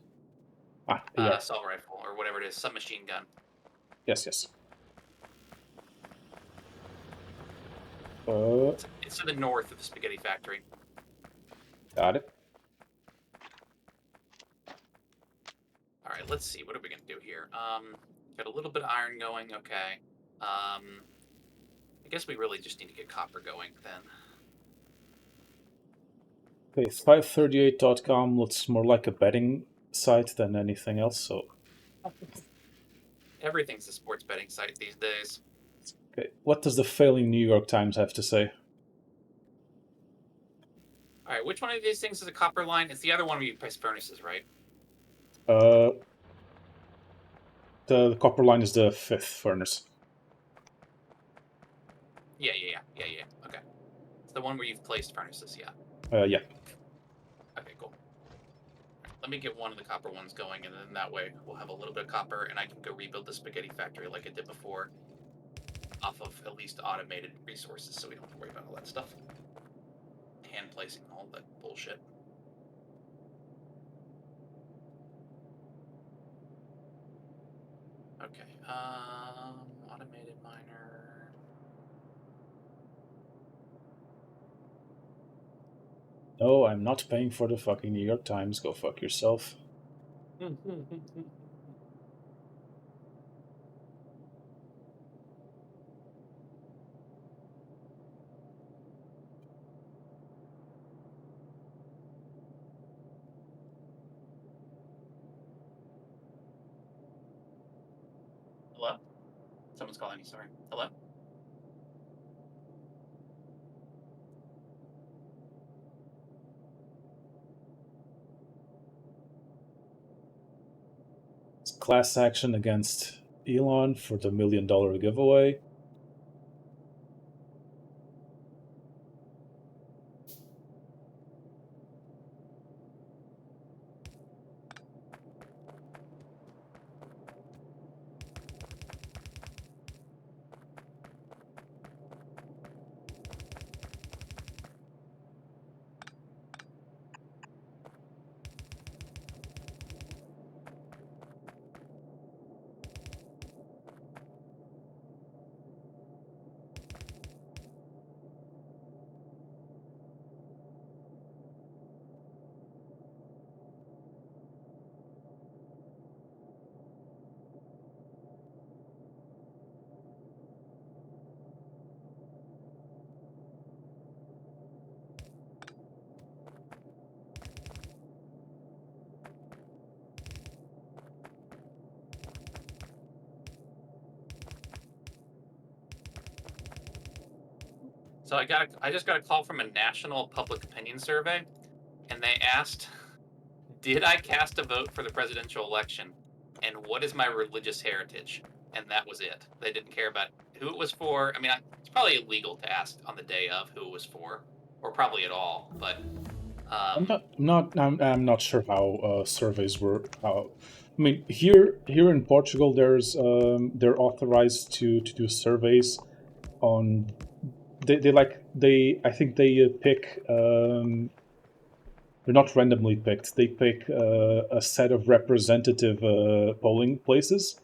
Ah, AR. Assault rifle or whatever it is, submachine gun. Yes, yes. It's to the north of the spaghetti factory. Got it. All right, let's see. What are we gonna do here? Got a little bit of iron going. Okay. I guess we really just need to get copper going then. Okay, 538.com looks more like a betting site than anything else, so. Everything's a sports betting site these days. Okay, what does the failing New York Times have to say? All right, which one of these things is a copper line? It's the other one where you place furnaces, right? The copper line is the 5th furnace. Yeah. Okay. It's the one where you've placed furnaces, yeah. Yeah. Okay, cool. Let me get one of the copper ones going, and then that way we'll have a little bit of copper, and I can go rebuild the spaghetti factory like I did before, off of at least automated resources, so we don't have to worry about all that stuff. Hand placing all that bullshit. Okay. Automated miner. No, I'm not paying for the fucking New York Times. Go fuck yourself. Hello? Someone's calling me, sorry. Hello? It's class action against Elon for the $1 million giveaway. So I just got a call from a national public opinion survey, and they asked, did I cast a vote for the presidential election? And what is my religious heritage? And that was it. They didn't care about who it was for. I mean, it's probably illegal to ask on the day of who it was for, or probably at all. But I'm not sure how surveys work. How, I mean, here in Portugal, they're authorized to do surveys on. They I think they pick. They're not randomly picked. They pick a set of representative polling places.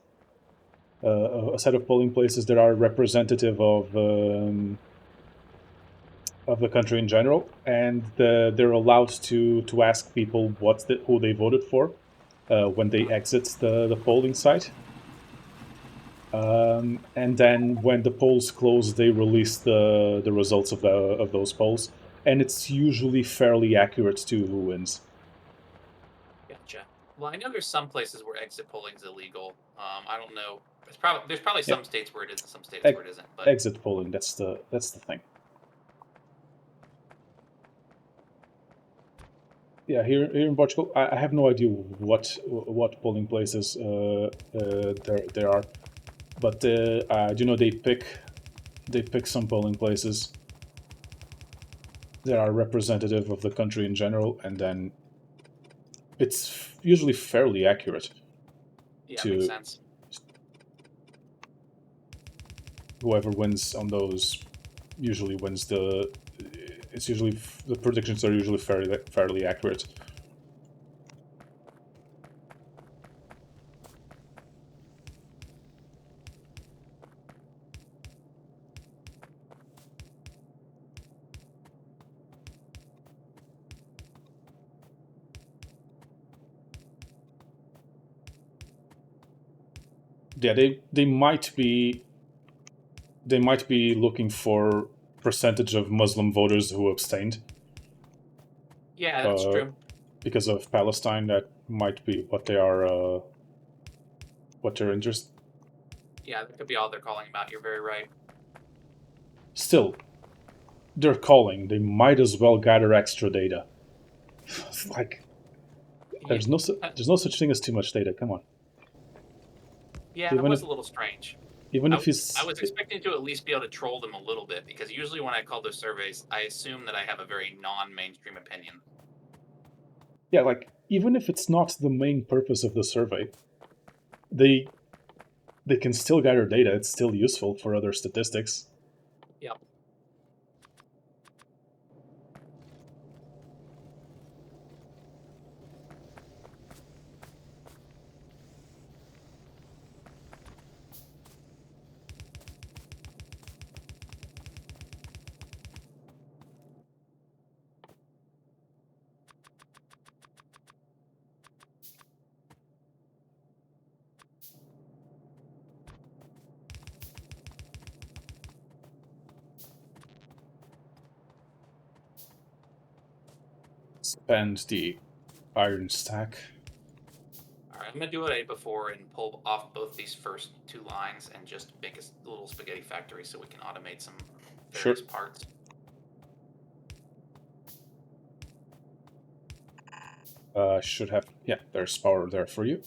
A set of polling places that are representative of the country in general, and they're allowed to ask people who they voted for when they exit the polling site. And then when the polls close, they release the results of those polls, and it's usually fairly accurate to who wins. gotcha. Well, I know there's some places where exit polling is illegal. I don't know. There's probably Yeah. some states where it is and some states where it isn't. But Exit polling, that's the thing. Yeah, here in Portugal, I have no idea what polling places there are, but I do know they pick some polling places. that are representative of the country in general, and then it's usually fairly accurate. Yeah, makes To sense. whoever wins on those usually wins the. It's usually the predictions are usually fairly accurate. Yeah, they might be looking for percentage of Muslim voters who abstained Yeah, that's true. because of Palestine. That might be what they are, what they're interested. Yeah, that could be all they're calling about. You're very right. Still, they're calling. They might as well gather extra data. Like, Yeah, there's no such thing as too much data. Come on. yeah, it Even if was a little strange. even if I he's was expecting to at least be able to troll them a little bit because usually when I call those surveys, I assume that I have a very non-mainstream opinion. yeah, like even if it's not the main purpose of the survey, they they can still gather data. It's still useful for other statistics. Yep. Spend the iron stack. All right, I'm gonna do what I did before and pull off both these first two lines and just make a little spaghetti factory so we can automate some Sure. various parts. Should have, yeah, there's power there for you.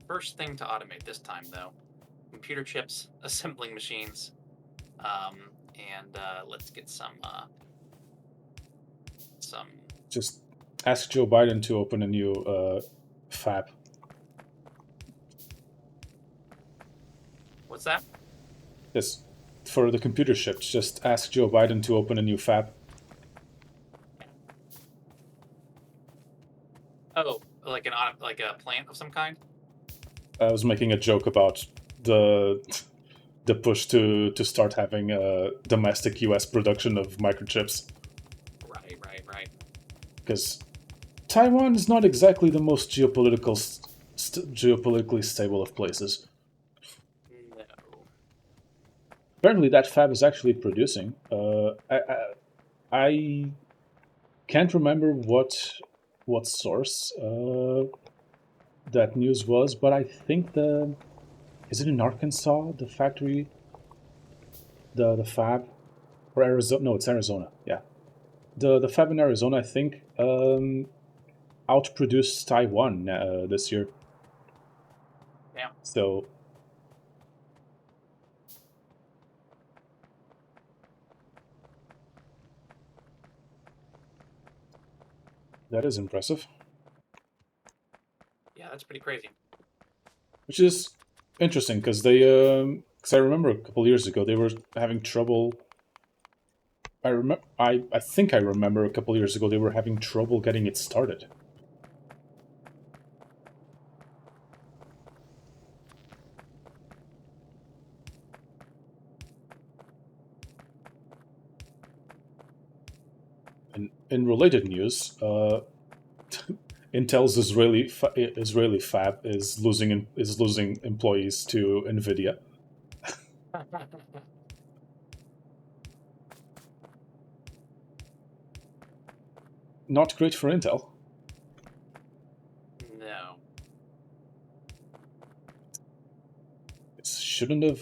First thing to automate this time, though, computer chips, assembling machines, and let's get some. Just ask Joe Biden to open a new fab. What's that? Yes, for the computer chips, just ask Joe Biden to open a new fab. Oh, like like a plant of some kind. I was making a joke about the the push to start having a domestic U.S. production of microchips, Right, right, right. because Taiwan is not exactly the most geopolitically stable of places. No. Apparently, that fab is actually producing. I can't remember what source that news was, but I think the is it in Arkansas, the factory, the fab, or Arizona? No, it's Arizona. Yeah, the fab in Arizona, I think, outproduced Taiwan this year. Damn. So that is impressive. Yeah, that's pretty crazy. Which is interesting because because I remember a couple years ago they were having trouble. I think I remember a couple years ago they were having trouble getting it started. In related news, Intel's Israeli fab is losing employees to Nvidia. Not great for Intel. No. It shouldn't have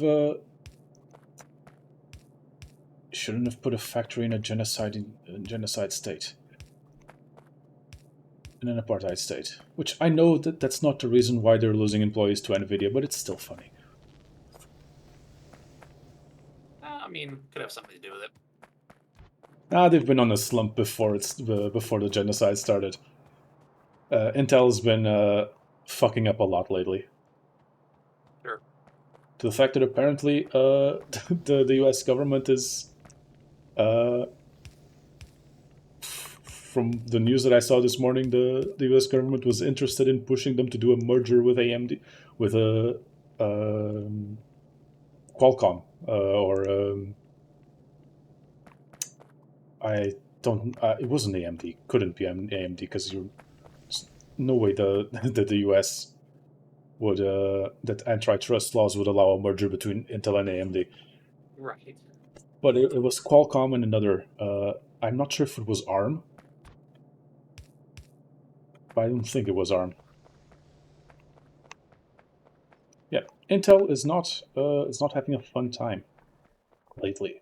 put a factory in a genocide state. in an apartheid state. Which I know that that's not the reason why they're losing employees to Nvidia, but it's still funny. I mean, could have something to do with it. They've been on a slump before before the genocide started. Intel's been fucking up a lot lately. Sure. To the fact that apparently the U.S. government is, from the news that I saw this morning, the U.S. government was interested in pushing them to do a merger with AMD, with a Qualcomm, or I don't. It wasn't AMD. Couldn't be AMD because you. No way the U.S. would that antitrust laws would allow a merger between Intel and AMD. Right. But it was Qualcomm and another. I'm not sure if it was ARM, but I don't think it was ARM. Yeah, Intel is not having a fun time lately.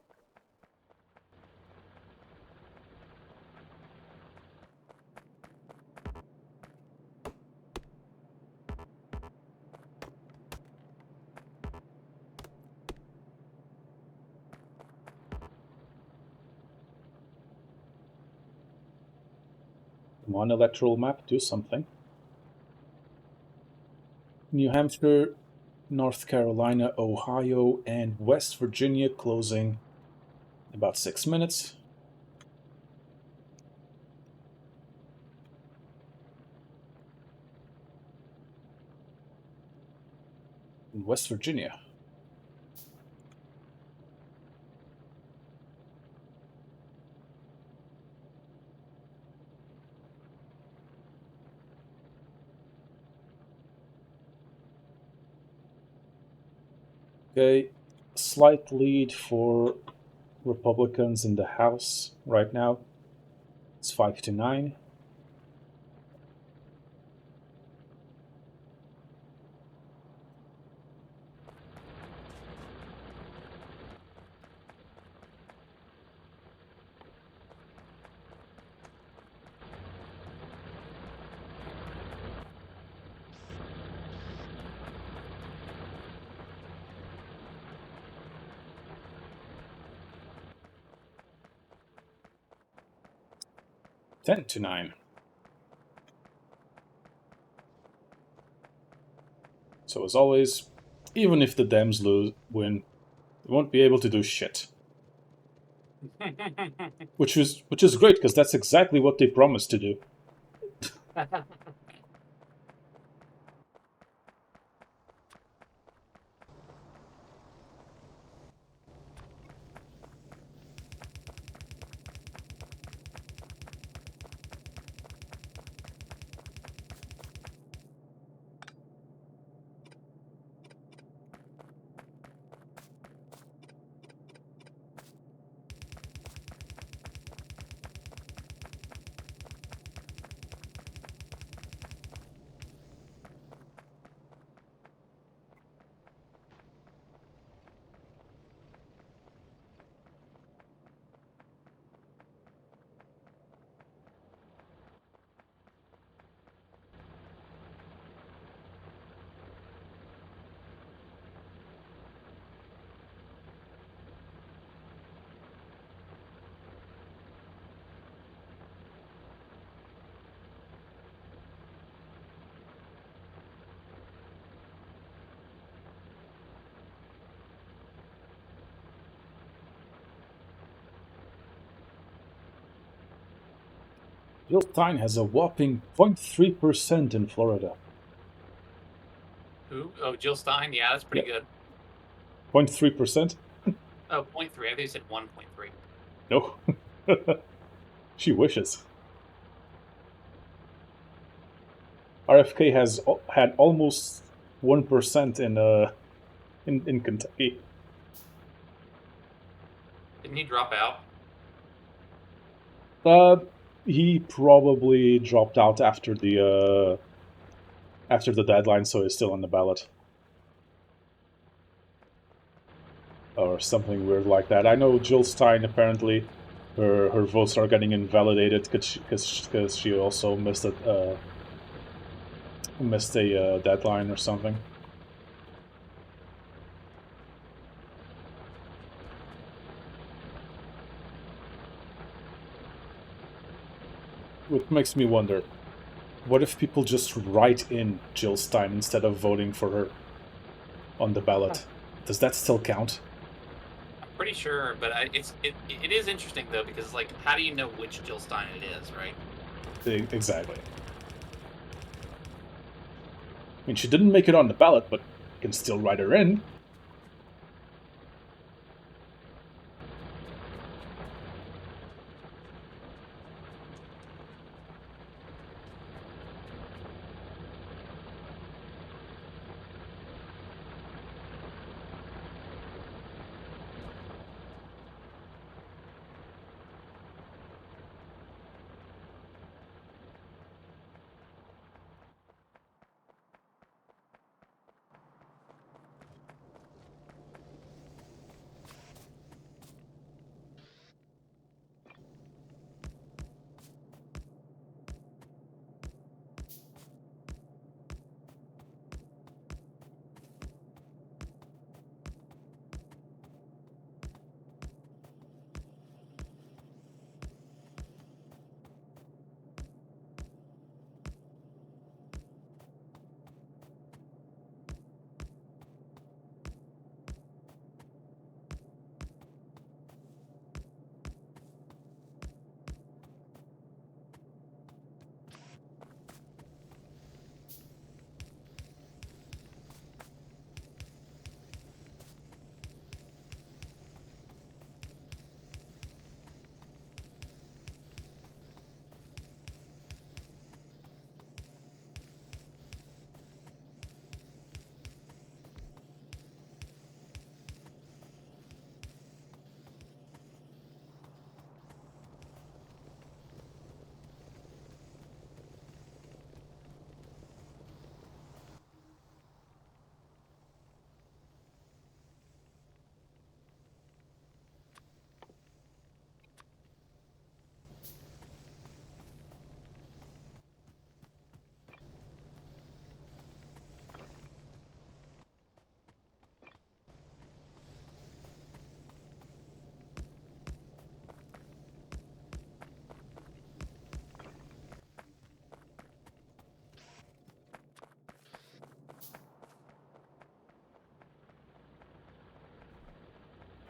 Come on, electoral map, do something. New Hampshire, North Carolina, Ohio, and West Virginia closing in about 6 minutes. In West Virginia. Okay, slight lead for Republicans in the House right now. It's 5-9. Ten to 9. So as always, even if the Dems win, they won't be able to do shit. Which is great because that's exactly what they promised to do. Jill Stein has a whopping 0.3% in Florida. Who? Oh, Jill Stein. Yeah, that's pretty good. 0.3%? Oh, 0.3. I think you said 1.3. No. She wishes. RFK has had almost 1% in Kentucky. Didn't he drop out? He probably dropped out after the deadline, so he's still on the ballot. Or something weird like that. I know Jill Stein apparently her votes are getting invalidated because she also missed a deadline or something. Which makes me wonder, what if people just write in Jill Stein instead of voting for her on the ballot? Does that still count? I'm pretty sure, but it is interesting though because like, how do you know which Jill Stein it is, right? Exactly. I mean, she didn't make it on the ballot, but you can still write her in.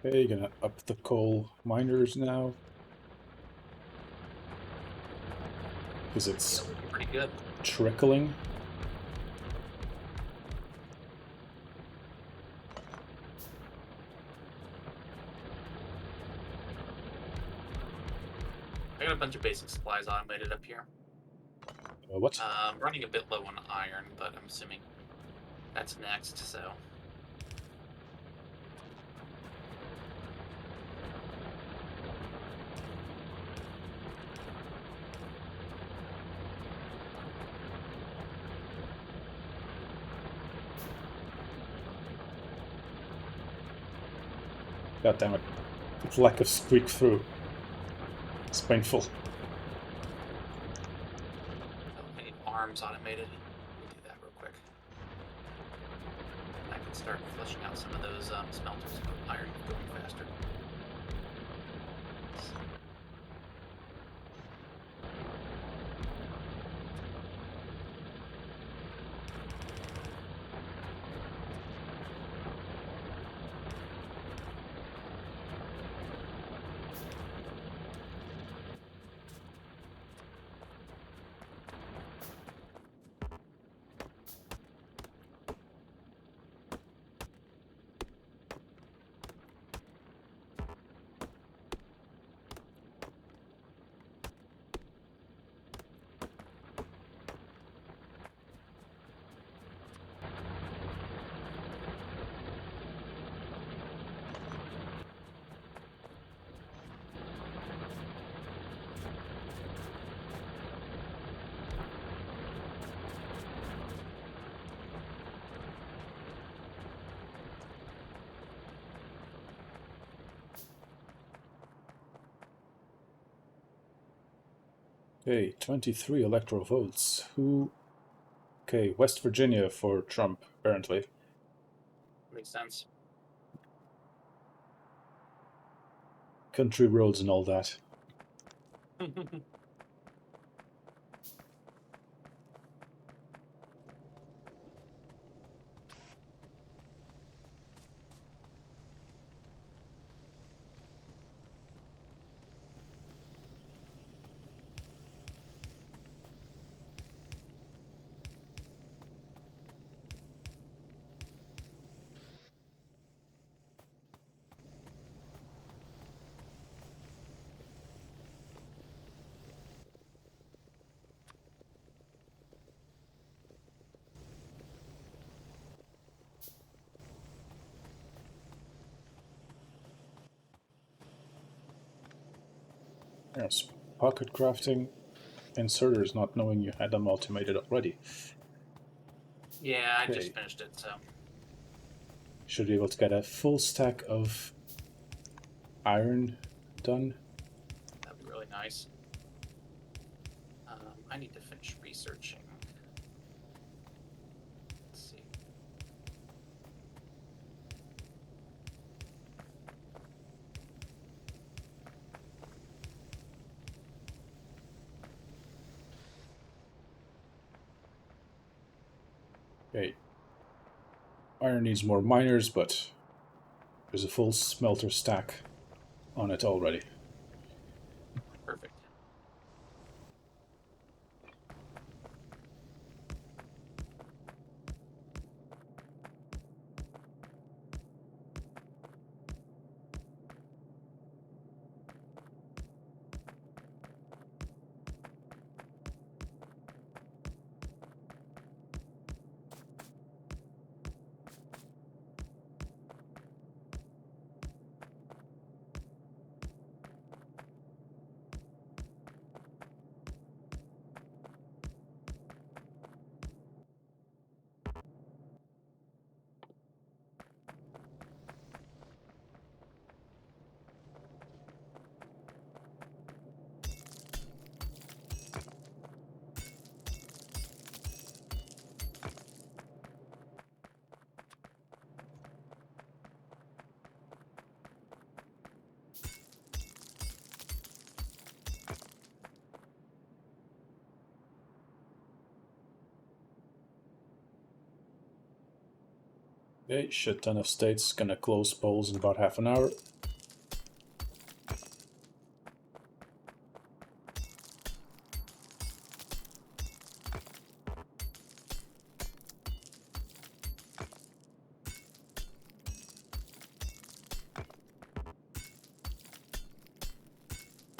Okay, you're gonna up the coal miners now because Yeah, it's looking pretty good. trickling. I got a bunch of basic supplies automated up here. What? Running a bit low on iron, but I'm assuming that's next. So God damn it! It's like a squeak through. It's painful. I need arms automated. Let me do that real quick. I can start flushing out some of those smelters of iron going faster. Okay, 23 electoral votes. Who? Okay, West Virginia for Trump, apparently. Makes sense. Country roads and all that. Yes, pocket crafting, inserters not knowing you had them automated already. Yeah, I just Okay, finished it, so should be able to get a full stack of iron done. that'd be really nice. I need to finish researching. Let's see. Okay, iron needs more miners, but there's a full smelter stack on it already. Perfect. Okay, shit ton of states gonna close polls in about half an hour.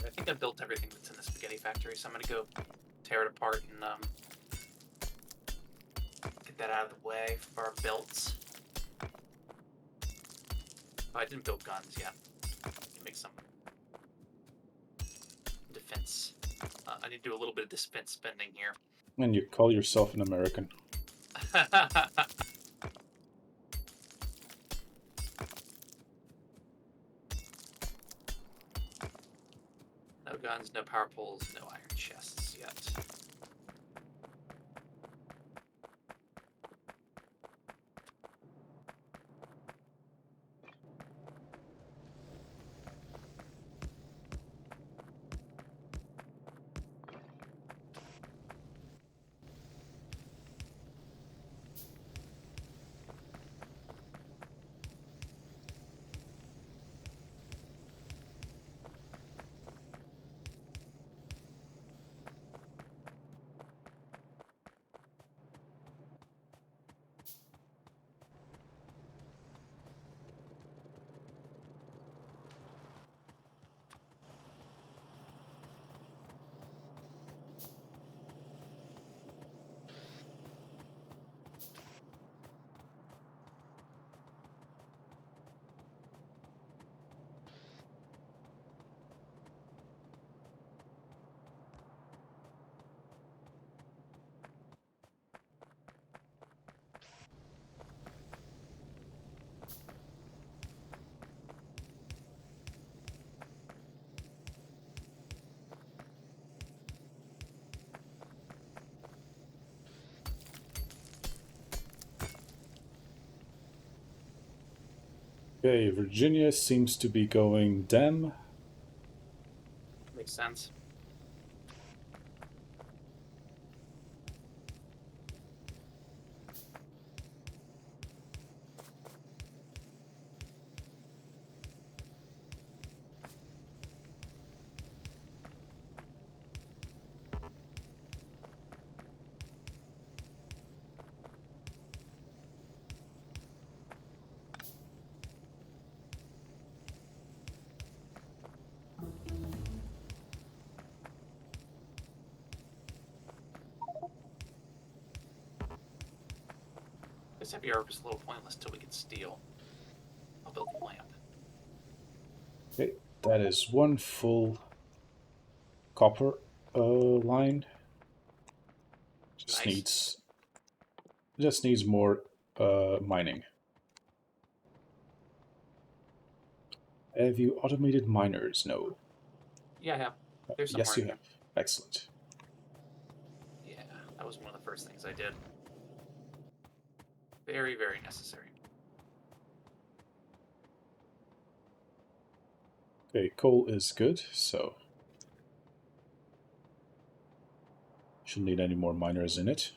I think I built everything that's in the spaghetti factory, so I'm gonna go tear it apart and get that out of the way for our belts. Oh, I didn't build guns yet. I can make some defense. I need to do a little bit of defense spending here. And you call yourself an American. No guns, no power poles, no iron chests yet. Okay, Virginia seems to be going dem. Makes sense. This heavy herb is a little pointless till we get steel. I'll build a lamp. Okay, that is one full copper line. Just Nice. needs just needs more mining. Have you automated miners? No. Yeah, I have. They're somewhere Yes, in you here. have. Excellent. Yeah, that was one of the first things I did. Very, very necessary. Okay, coal is good, so shouldn't need any more miners in it.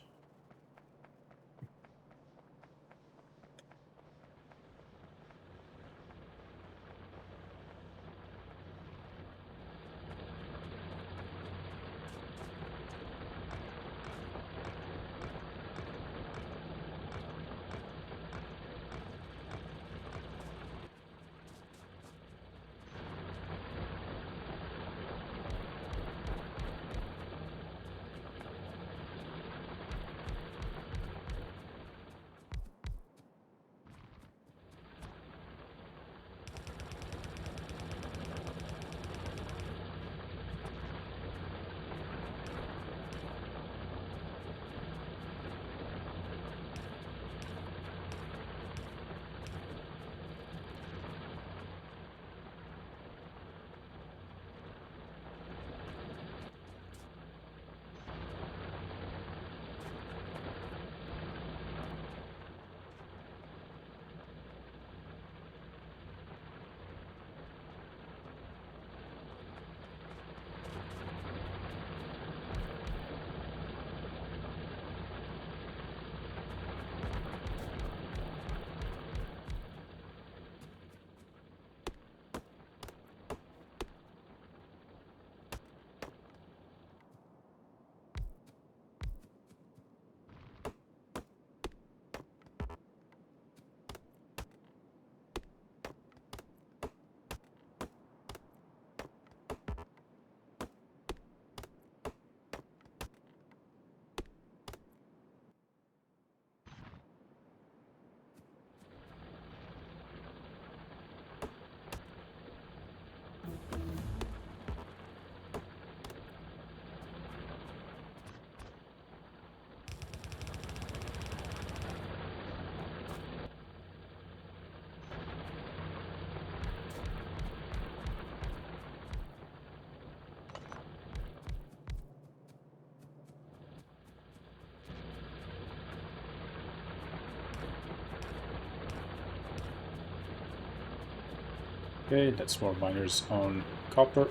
Okay, that's more miners on copper.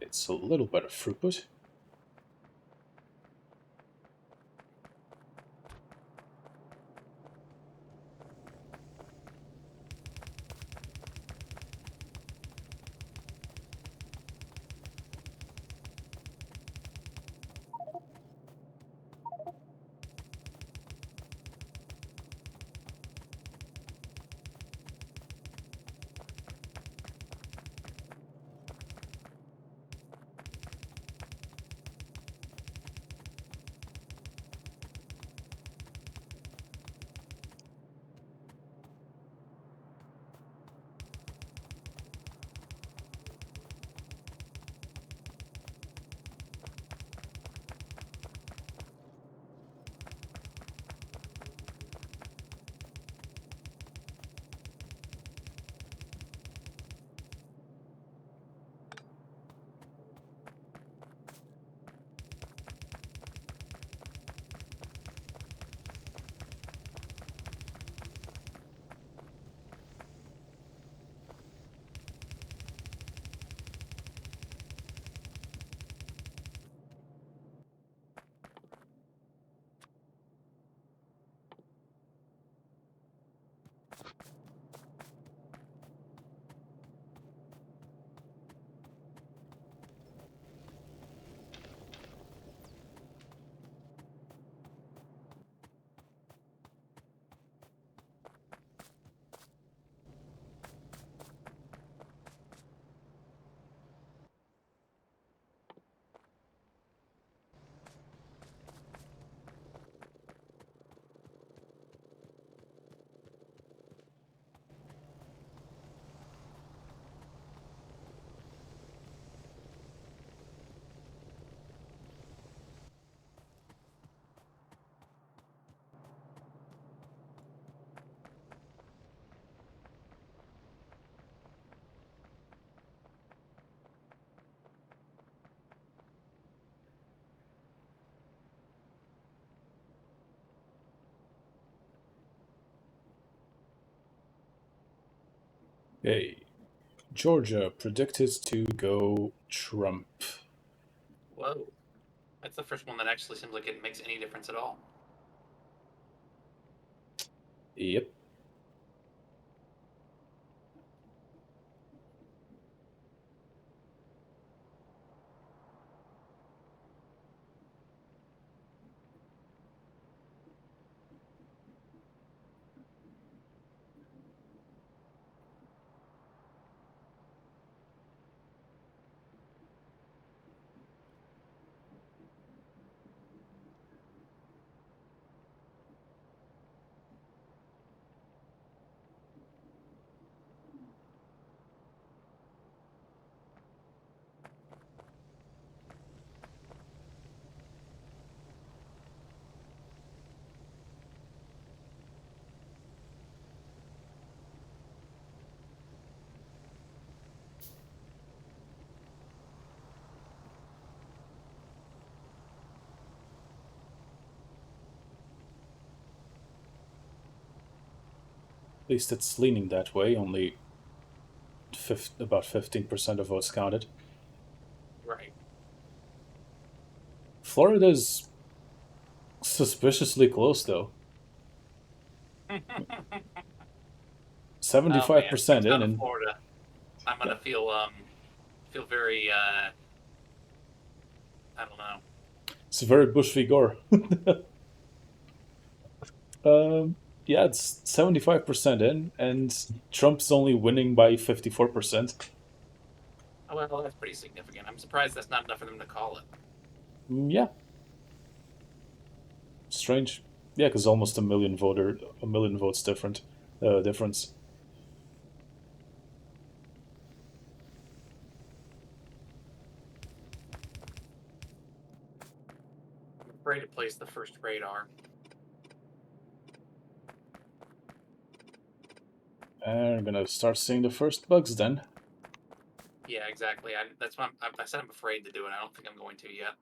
It's a little better throughput. Hey, Georgia predicted to go Trump. Whoa, that's the first one that actually seems like it makes any difference at all. Yep. At least it's leaning that way. Only about 15% of votes counted. Right. Florida's suspiciously close, though. Oh man, 75% next in, time to and Florida, I'm yeah, gonna feel very I don't know. it's very Bush v. Gore. um, yeah, it's 75% in, and Trump's only winning by 54%. Oh, well, that's pretty significant. I'm surprised that's not enough for them to call it. Yeah, strange. Yeah, because almost a million votes difference. I'm afraid to place the first radar. And I'm gonna start seeing the first bugs then. Yeah, exactly. That's why I said I'm afraid to do it. I don't think I'm going to yet.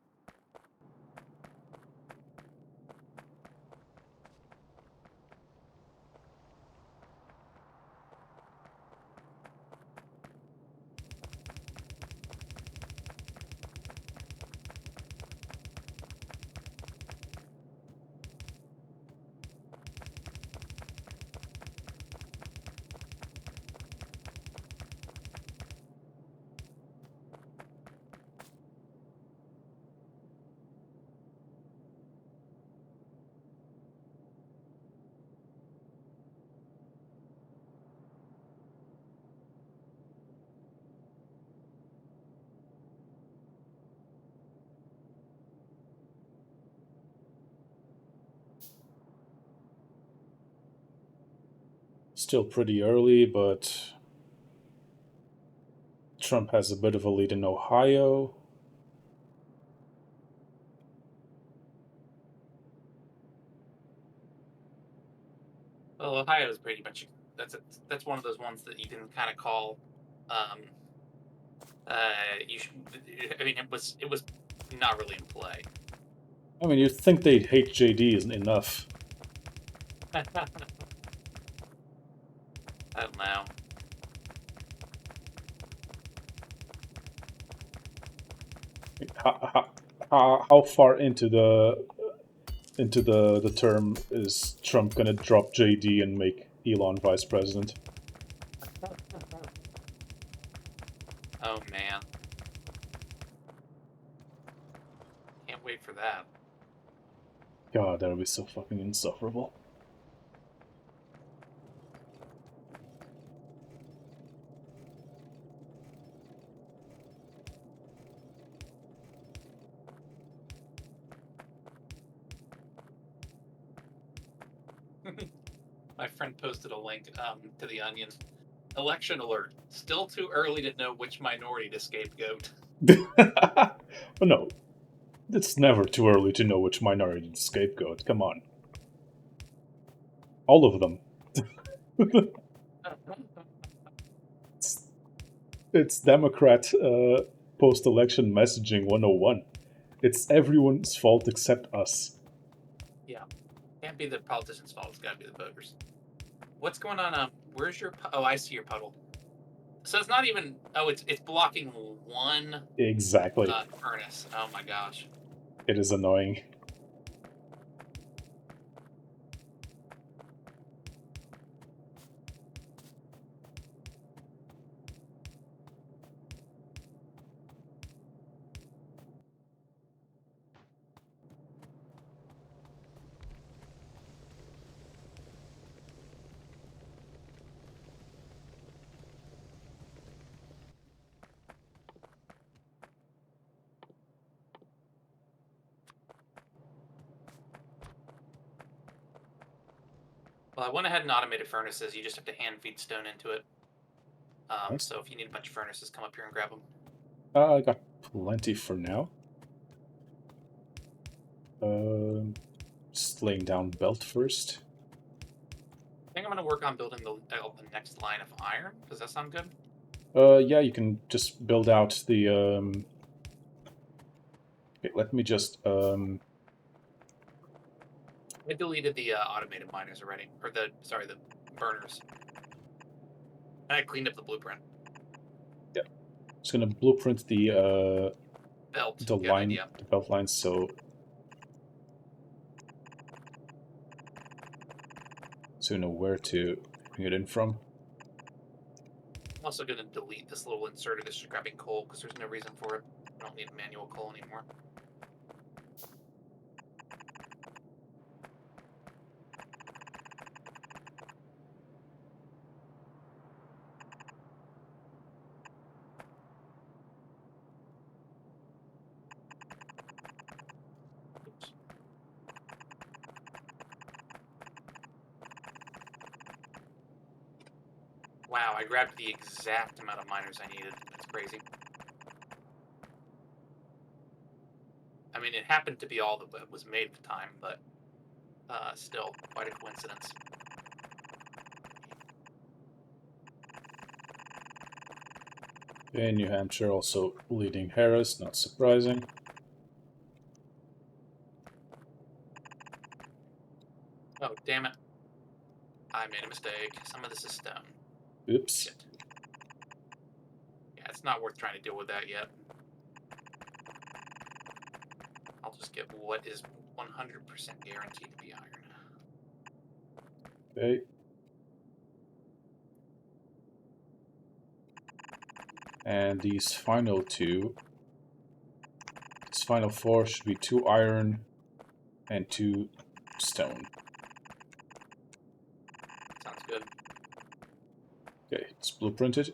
Still pretty early, but Trump has a bit of a lead in Ohio. Well, Ohio is pretty much that's a, that's one of those ones that you can kind of call. Um, you should. I mean, it was not really in play. I mean, you'd think they'd hate JD isn't enough. I don't know. How far into the term is Trump gonna drop JD and make Elon vice president? Oh man, can't wait for that. God, that would be so fucking insufferable. My friend posted a link to the Onion. Election alert. Still too early to know which minority to scapegoat. Well, no, it's never too early to know which minority to scapegoat. Come on, all of them. it's, it's Democrat post-election messaging 101. It's everyone's fault except us. Yeah, can't be the politicians' fault. It's got to be the voters. What's going on? Where's your? Oh, I see your puddle. So it's not even. Oh, it's blocking one Exactly. furnace. Oh my gosh. It is annoying. Well, I went ahead and automated furnaces. You just have to hand feed stone into it. Nice. So if you need a bunch of furnaces, come up here and grab them. I got plenty for now. Just laying down belt first. I think I'm going to work on building the next line of iron. Does that sound good? Yeah, you can just build out the. Okay, let me just. I deleted the automated miners already, or the burners. And I cleaned up the blueprint. Yeah, just gonna blueprint Belt. the Good line, idea. the belt lines, so you know where to bring it in from. I'm also going to delete this little insert of this grabbing coal because there's no reason for it. I don't need manual coal anymore. Oops. Wow, I grabbed the exact amount of miners I needed. That's crazy. I mean, it happened to be all that was made at the time, but still quite a coincidence. In New Hampshire, also leading Harris, not surprising. Oh, damn it. I made a mistake. Some of this is stone. Oops. Shit. Yeah, it's not worth trying to deal with that yet. I'll just get what is 100% guaranteed to be iron. Okay. And these final four should be 2 iron and 2 stone. Sounds good. Okay, it's blueprinted.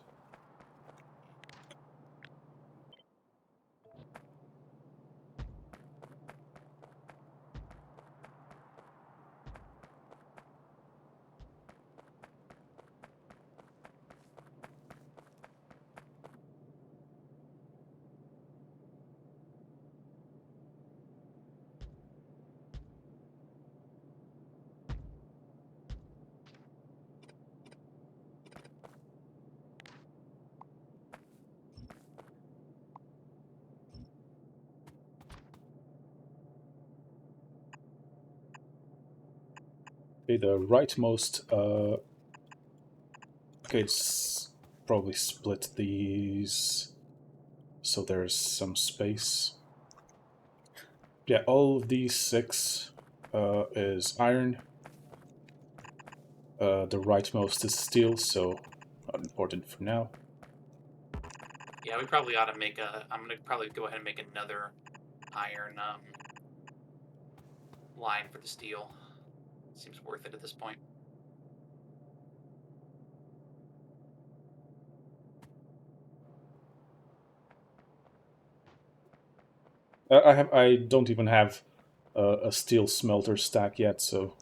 Okay, the rightmost. Okay, it's probably split these so there's some space. Yeah, all of these 6 is iron. The rightmost is steel, so not important for now. Yeah, we probably ought to make a. I'm gonna probably go ahead and make another iron line for the steel. Seems worth it at this point. I don't even have a steel smelter stack yet, so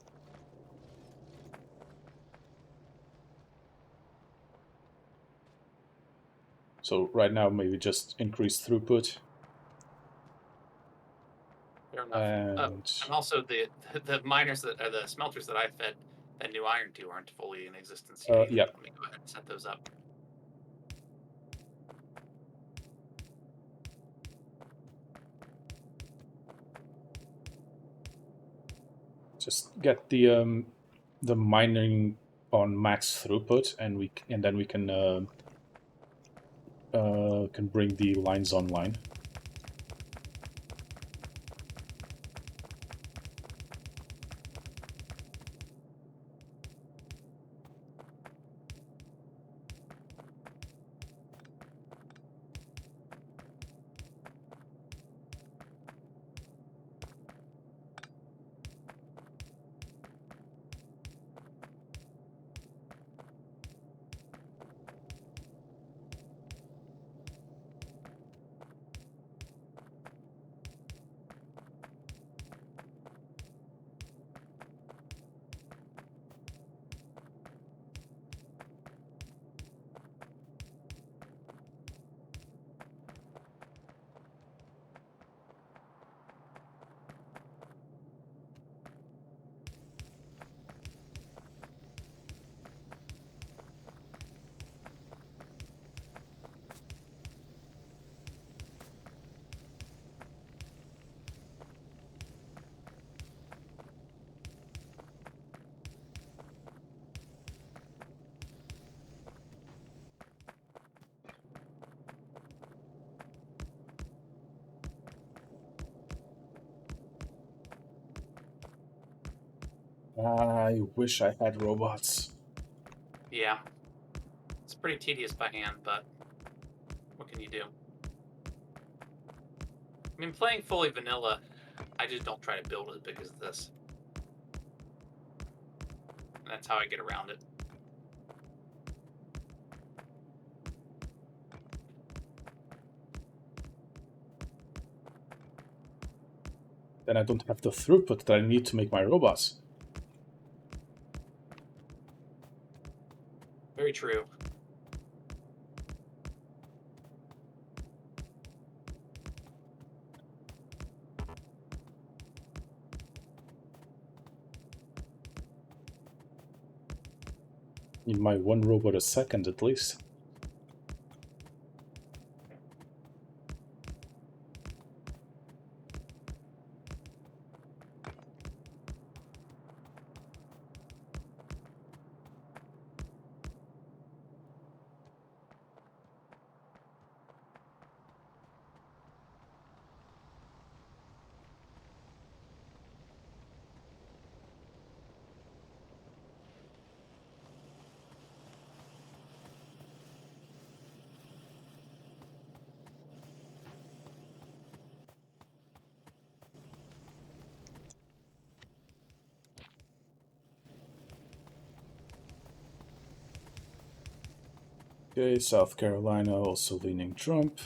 right now maybe just increase throughput Fair enough. Oh, and and also the miners that are the smelters that I fed that new iron to aren't fully in existence yet either. yeah, Let me go ahead and set those up. just get the mining on max throughput, and then we can can bring the lines online. I wish I had robots. Yeah. It's pretty tedious by hand, but what can you do? I mean, playing fully vanilla, I just don't try to build it because of this. And that's how I get around it. Then I don't have the throughput that I need to make my robots. Very true. Need my one robot a second at least. Okay, South Carolina also leaning Trump.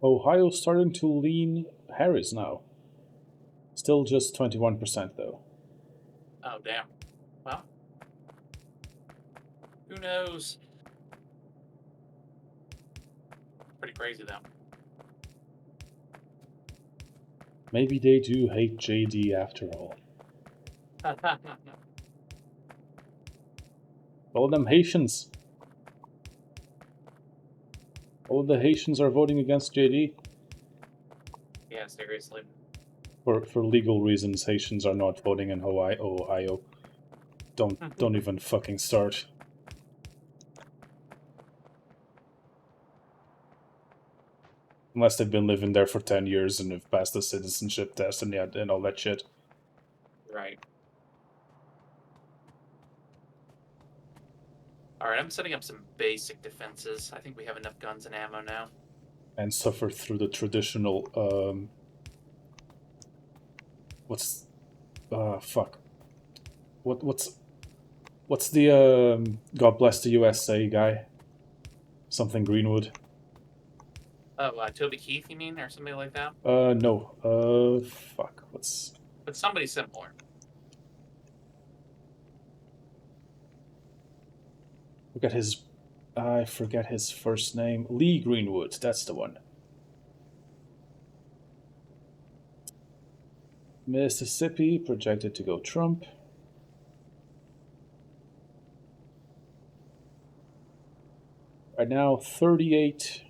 Ohio starting to lean Harris now. Still just 21% though. Oh, damn. Well, who knows? crazy though. Maybe they do hate JD after all. All them Haitians. All the Haitians are voting against JD. Yeah, seriously. For legal reasons, Haitians are not voting in Ohio. Don't even fucking start. Unless they've been living there for 10 years and have passed the citizenship test and all that shit. Right. Alright, I'm setting up some basic defenses. I think we have enough guns and ammo now. And suffer through the traditional, what's... fuck. What's the, God bless the USA guy? Something Greenwood. Oh, Toby Keith, you mean? Or somebody like that? No. Fuck. What's... But somebody similar. I forget his first name. Lee Greenwood, that's the one. Mississippi, projected to go Trump. Right now, 38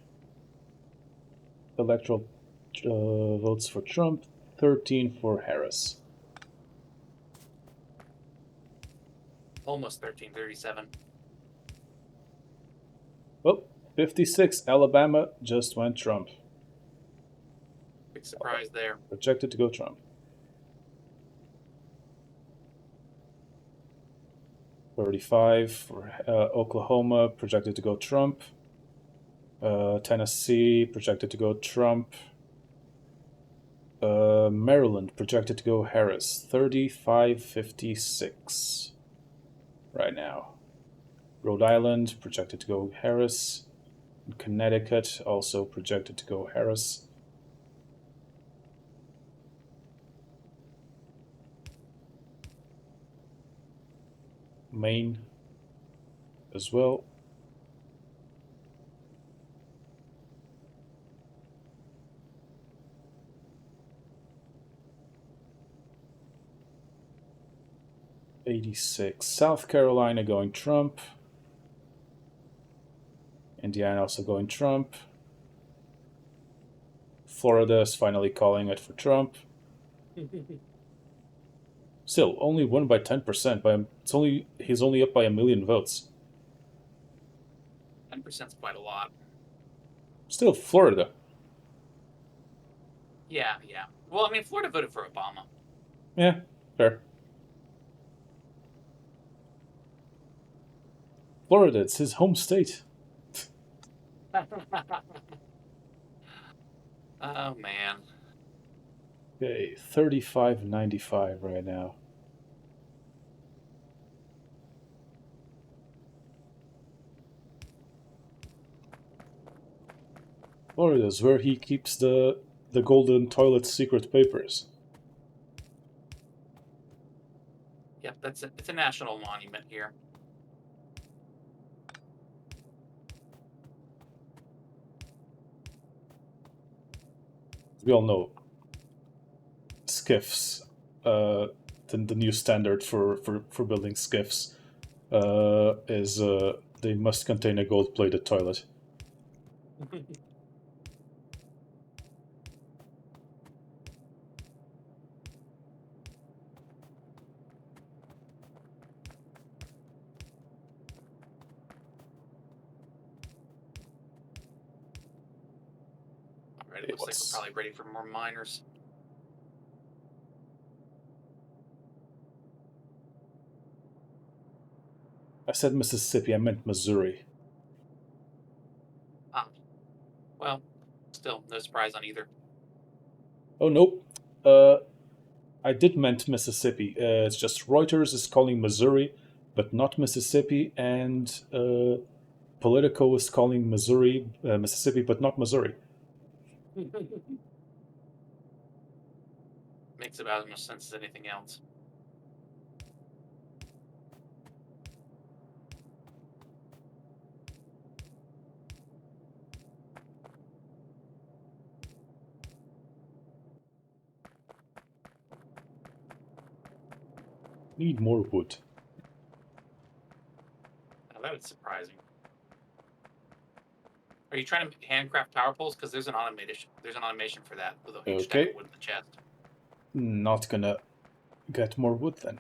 electoral votes for Trump, 13 for Harris. Almost 1337. Well, 56, Alabama just went Trump. Big surprise there. Projected to go Trump. 35 for Oklahoma, projected to go Trump. Tennessee, projected to go Trump. Maryland, projected to go Harris. 35-56 right now. Rhode Island, projected to go Harris. Connecticut, also projected to go Harris. Maine as well. '86. South Carolina going Trump. Indiana also going Trump. Florida is finally calling it for Trump. Still, only won by 10%. He's only up by 1 million votes. 10% is quite a lot. Still, Florida. Yeah. Well, I mean, Florida voted for Obama. Yeah, fair. Florida, it's his home state. Oh, man. Okay, 35-95 right now. Florida's where he keeps the golden toilet secret papers. Yep, it's a national monument here. We all know skiffs, the new standard for building skiffs is they must contain a gold-plated toilet. All right, it looks like we're probably ready for more miners. I said Mississippi, I meant Missouri. Well, still, no surprise on either. Oh, nope. I did meant Mississippi. It's just Reuters is calling Missouri, but not Mississippi, and Politico is calling Mississippi, but not Missouri. Makes about as much sense as anything else. need more wood. Now that is surprising. Are you trying to handcraft power poles? Because there's an automation for that with a huge stack Okay, of wood in the chest. not gonna get more wood then.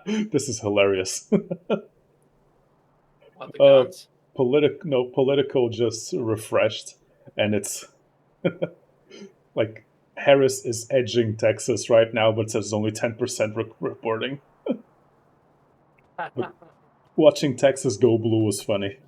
This is hilarious. What the uh, guns? political just refreshed, and it's like Harris is edging Texas right now, but says only 10% reporting. But watching Texas go blue was funny.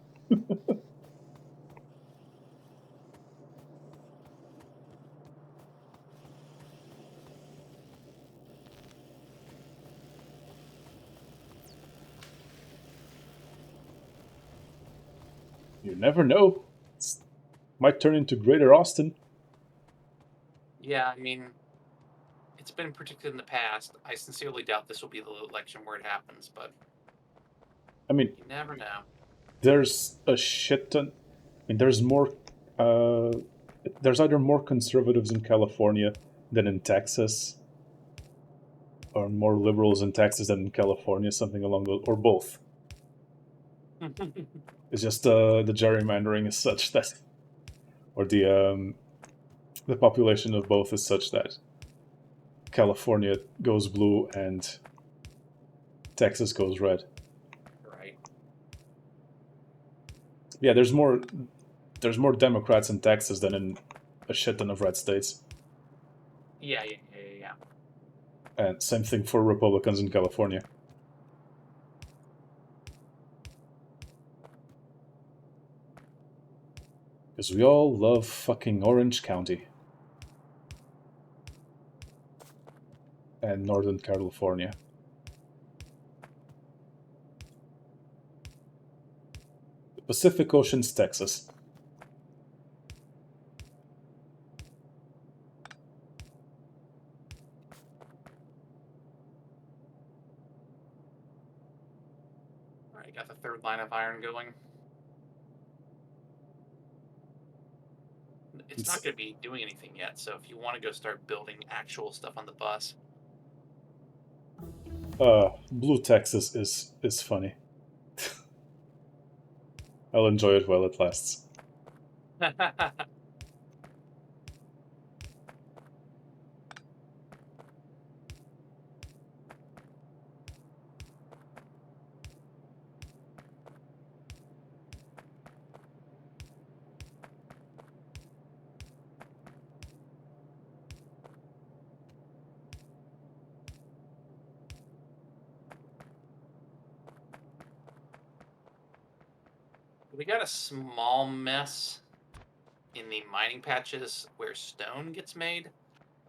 You never know. It might turn into Greater Austin. Yeah, I mean, it's been predicted in the past. I sincerely doubt this will be the election where it happens, but I mean, you never know. there's a shit ton. I mean, there's more. Uh, there's either more conservatives in California than in Texas, or more liberals in Texas than in California, something along those, or both. It's just the gerrymandering is such that, or the population of both is such that California goes blue and Texas goes red. Right. Yeah, there's more Democrats in Texas than in a shit ton of red states, Yeah. and same thing for Republicans in California. Because we all love fucking Orange County and Northern California. The Pacific Ocean's Texas. All right, got the third line of iron going. It's not It's, going to be doing anything yet, so if you want to go start building actual stuff on the bus. Blue Texas is funny. I'll enjoy it while it lasts. We got a small mess in the mining patches where stone gets made,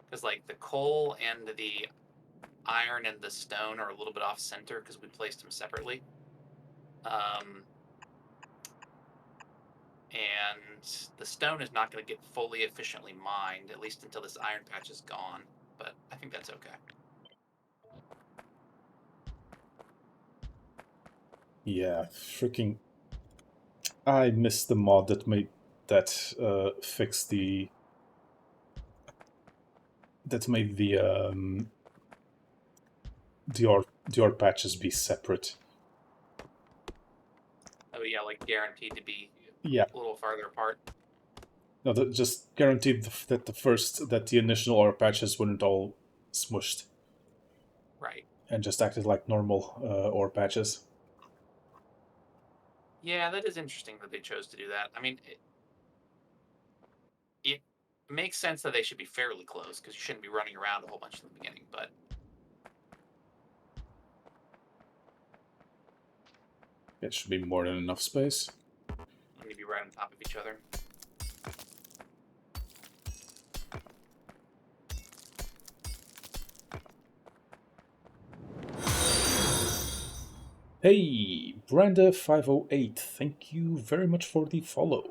because like the coal and the iron and the stone are a little bit off center because we placed them separately. Um, and the stone is not going to get fully efficiently mined, at least until this iron patch is gone. But I think that's okay. Yeah, freaking. I missed the mod that fixed that made the ore patches be separate. Oh yeah, like guaranteed to be Yeah, a little farther apart. no, that just guaranteed that the initial ore patches wouldn't all smushed Right. and just acted like normal ore patches. Yeah, that is interesting that they chose to do that. I mean, it makes sense that they should be fairly close because you shouldn't be running around a whole bunch in the beginning. But It should be more than enough space. you need to be right on top of each other. Hey, Branda508, thank you very much for the follow.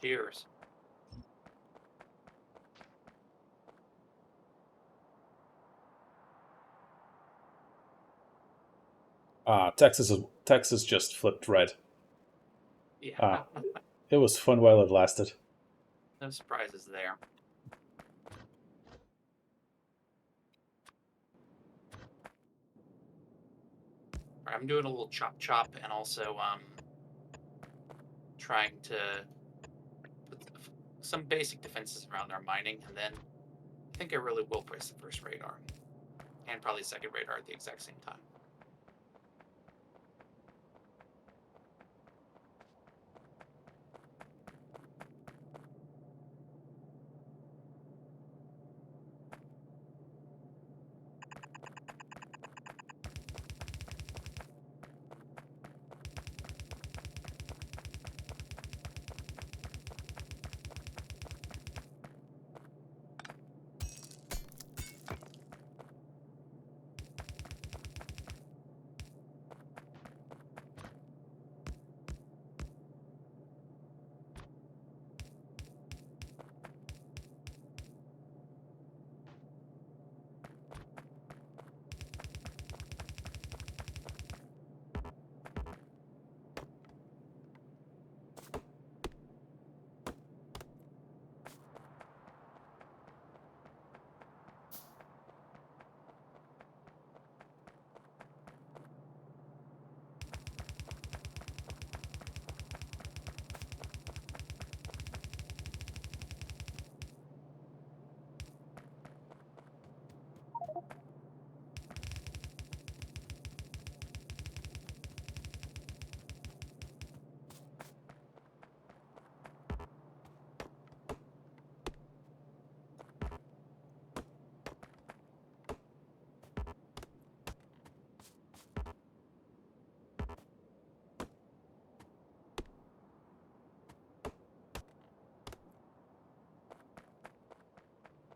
Cheers. Texas just flipped red. Yeah, Ah, it was fun while it lasted. no surprises there. All right, I'm doing a little chop chop and also trying to put some basic defenses around our mining, and then I think I really will place the first radar and probably second radar at the exact same time.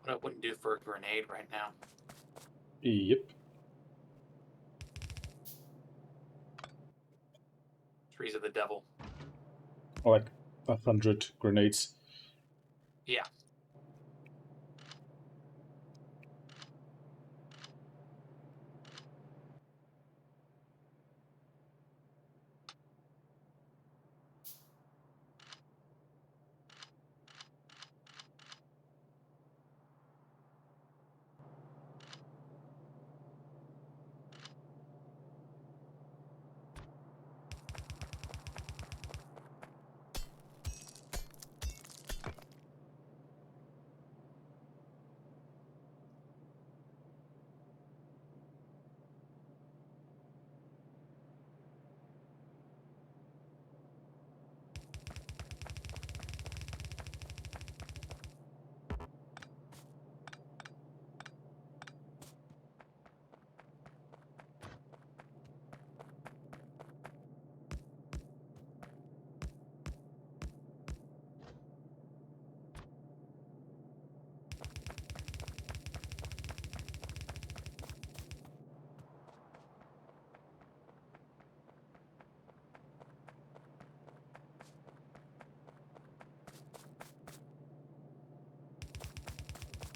What I wouldn't do for a grenade right now. Yep. Trees of the devil. Like 100 grenades. Yeah.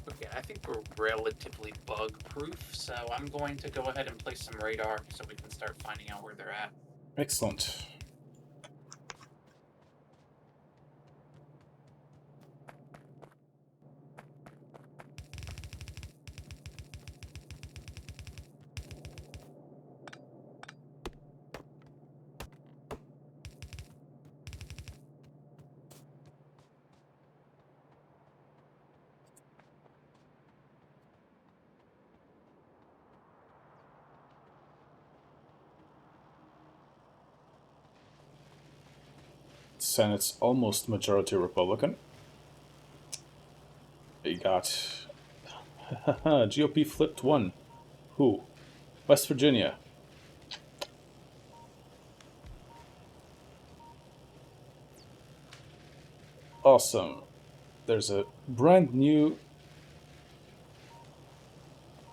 Okay, I think we're relatively bug proof, so I'm going to go ahead and place some radar so we can start finding out where they're at. Excellent. Senate's almost majority Republican. We got GOP flipped one. Who? West Virginia. Awesome. There's a brand new.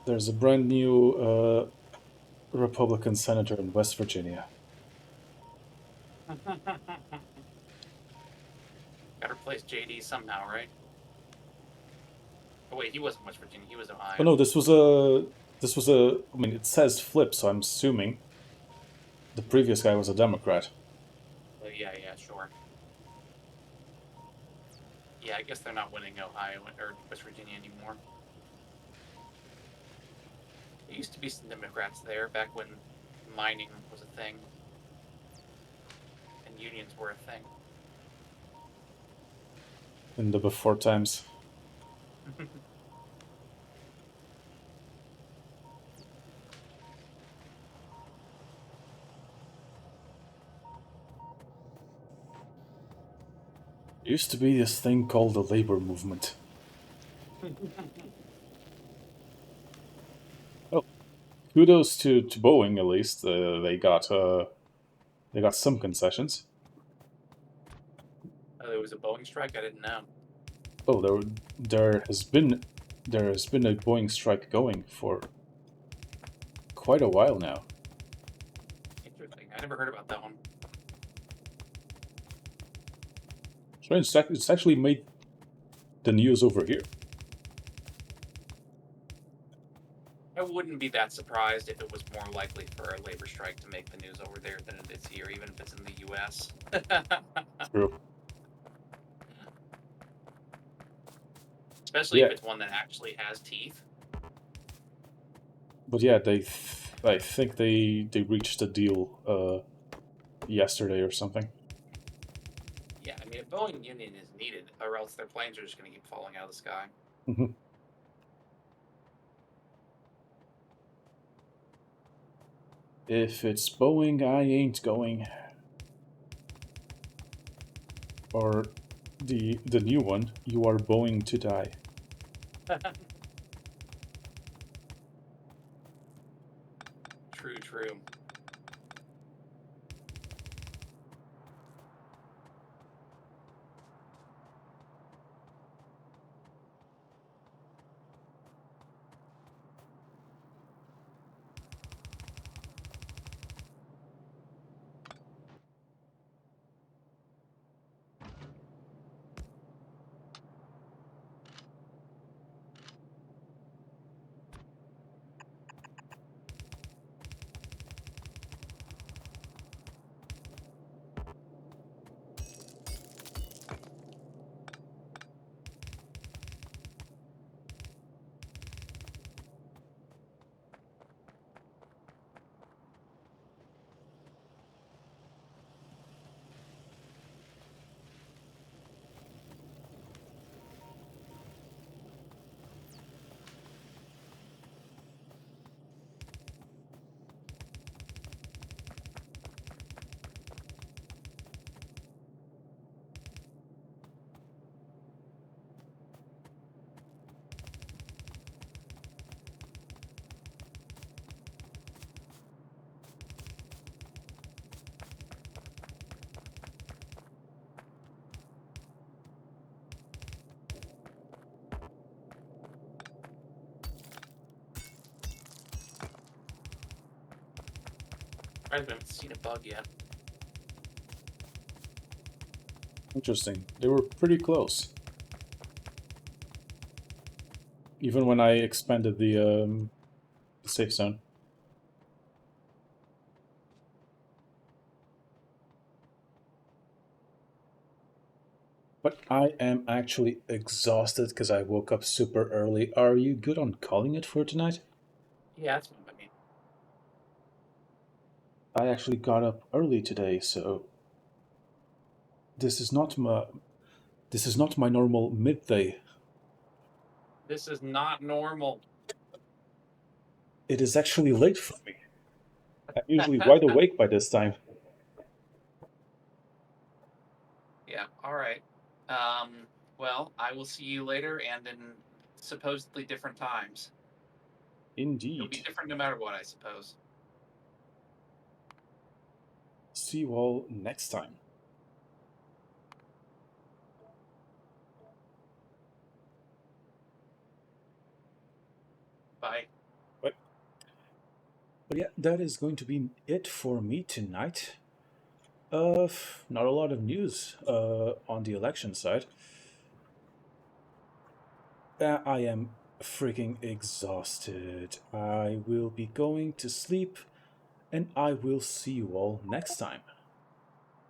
There's a brand new Republican senator in West Virginia. Gotta replace JD somehow, right? Oh wait, he wasn't West Virginia. He was Ohio. Oh no, this was a. This was a. I mean, it says flip, so I'm assuming. The previous guy was a Democrat. Yeah, sure. Yeah, I guess they're not winning Ohio or West Virginia anymore. There used to be some Democrats there back when mining was a thing and unions were a thing. In the before times. There used to be this thing called the labor movement. Oh, kudos to Boeing at least. They got some concessions. There was a Boeing strike. I didn't know. Oh, there has been there has been a Boeing strike going for quite a while now. Interesting. I never heard about that one. So it's actually made the news over here. I wouldn't be that surprised if it was more likely for a labor strike to make the news over there than it is here, even if it's in the U.S. True. Especially if Yeah, it's one that actually has teeth. but yeah, I think they reached a deal yesterday or something. Yeah, I mean, a Boeing union is needed, or else their planes are just going to keep falling out of the sky. Mhm. If it's Boeing, I ain't going. Or the new one, you are Boeing to die. True, true. I haven't seen a bug yet. Interesting. They were pretty close. Even when I expanded the safe zone. But I am actually exhausted because I woke up super early. Are you good on calling it for tonight? Yeah, that's what I mean. I actually got up early today, so this is not my this is not my normal midday. This is not normal. It is actually late for me. I'm usually wide awake by this time. Yeah, all right. Well, I will see you later and in supposedly different times. It'll be Indeed. different no matter what, I suppose. See you all next time. Bye. But yeah, that is going to be it for me tonight. Not a lot of news on the election side. I am freaking exhausted. I will be going to sleep and I will see you all next time.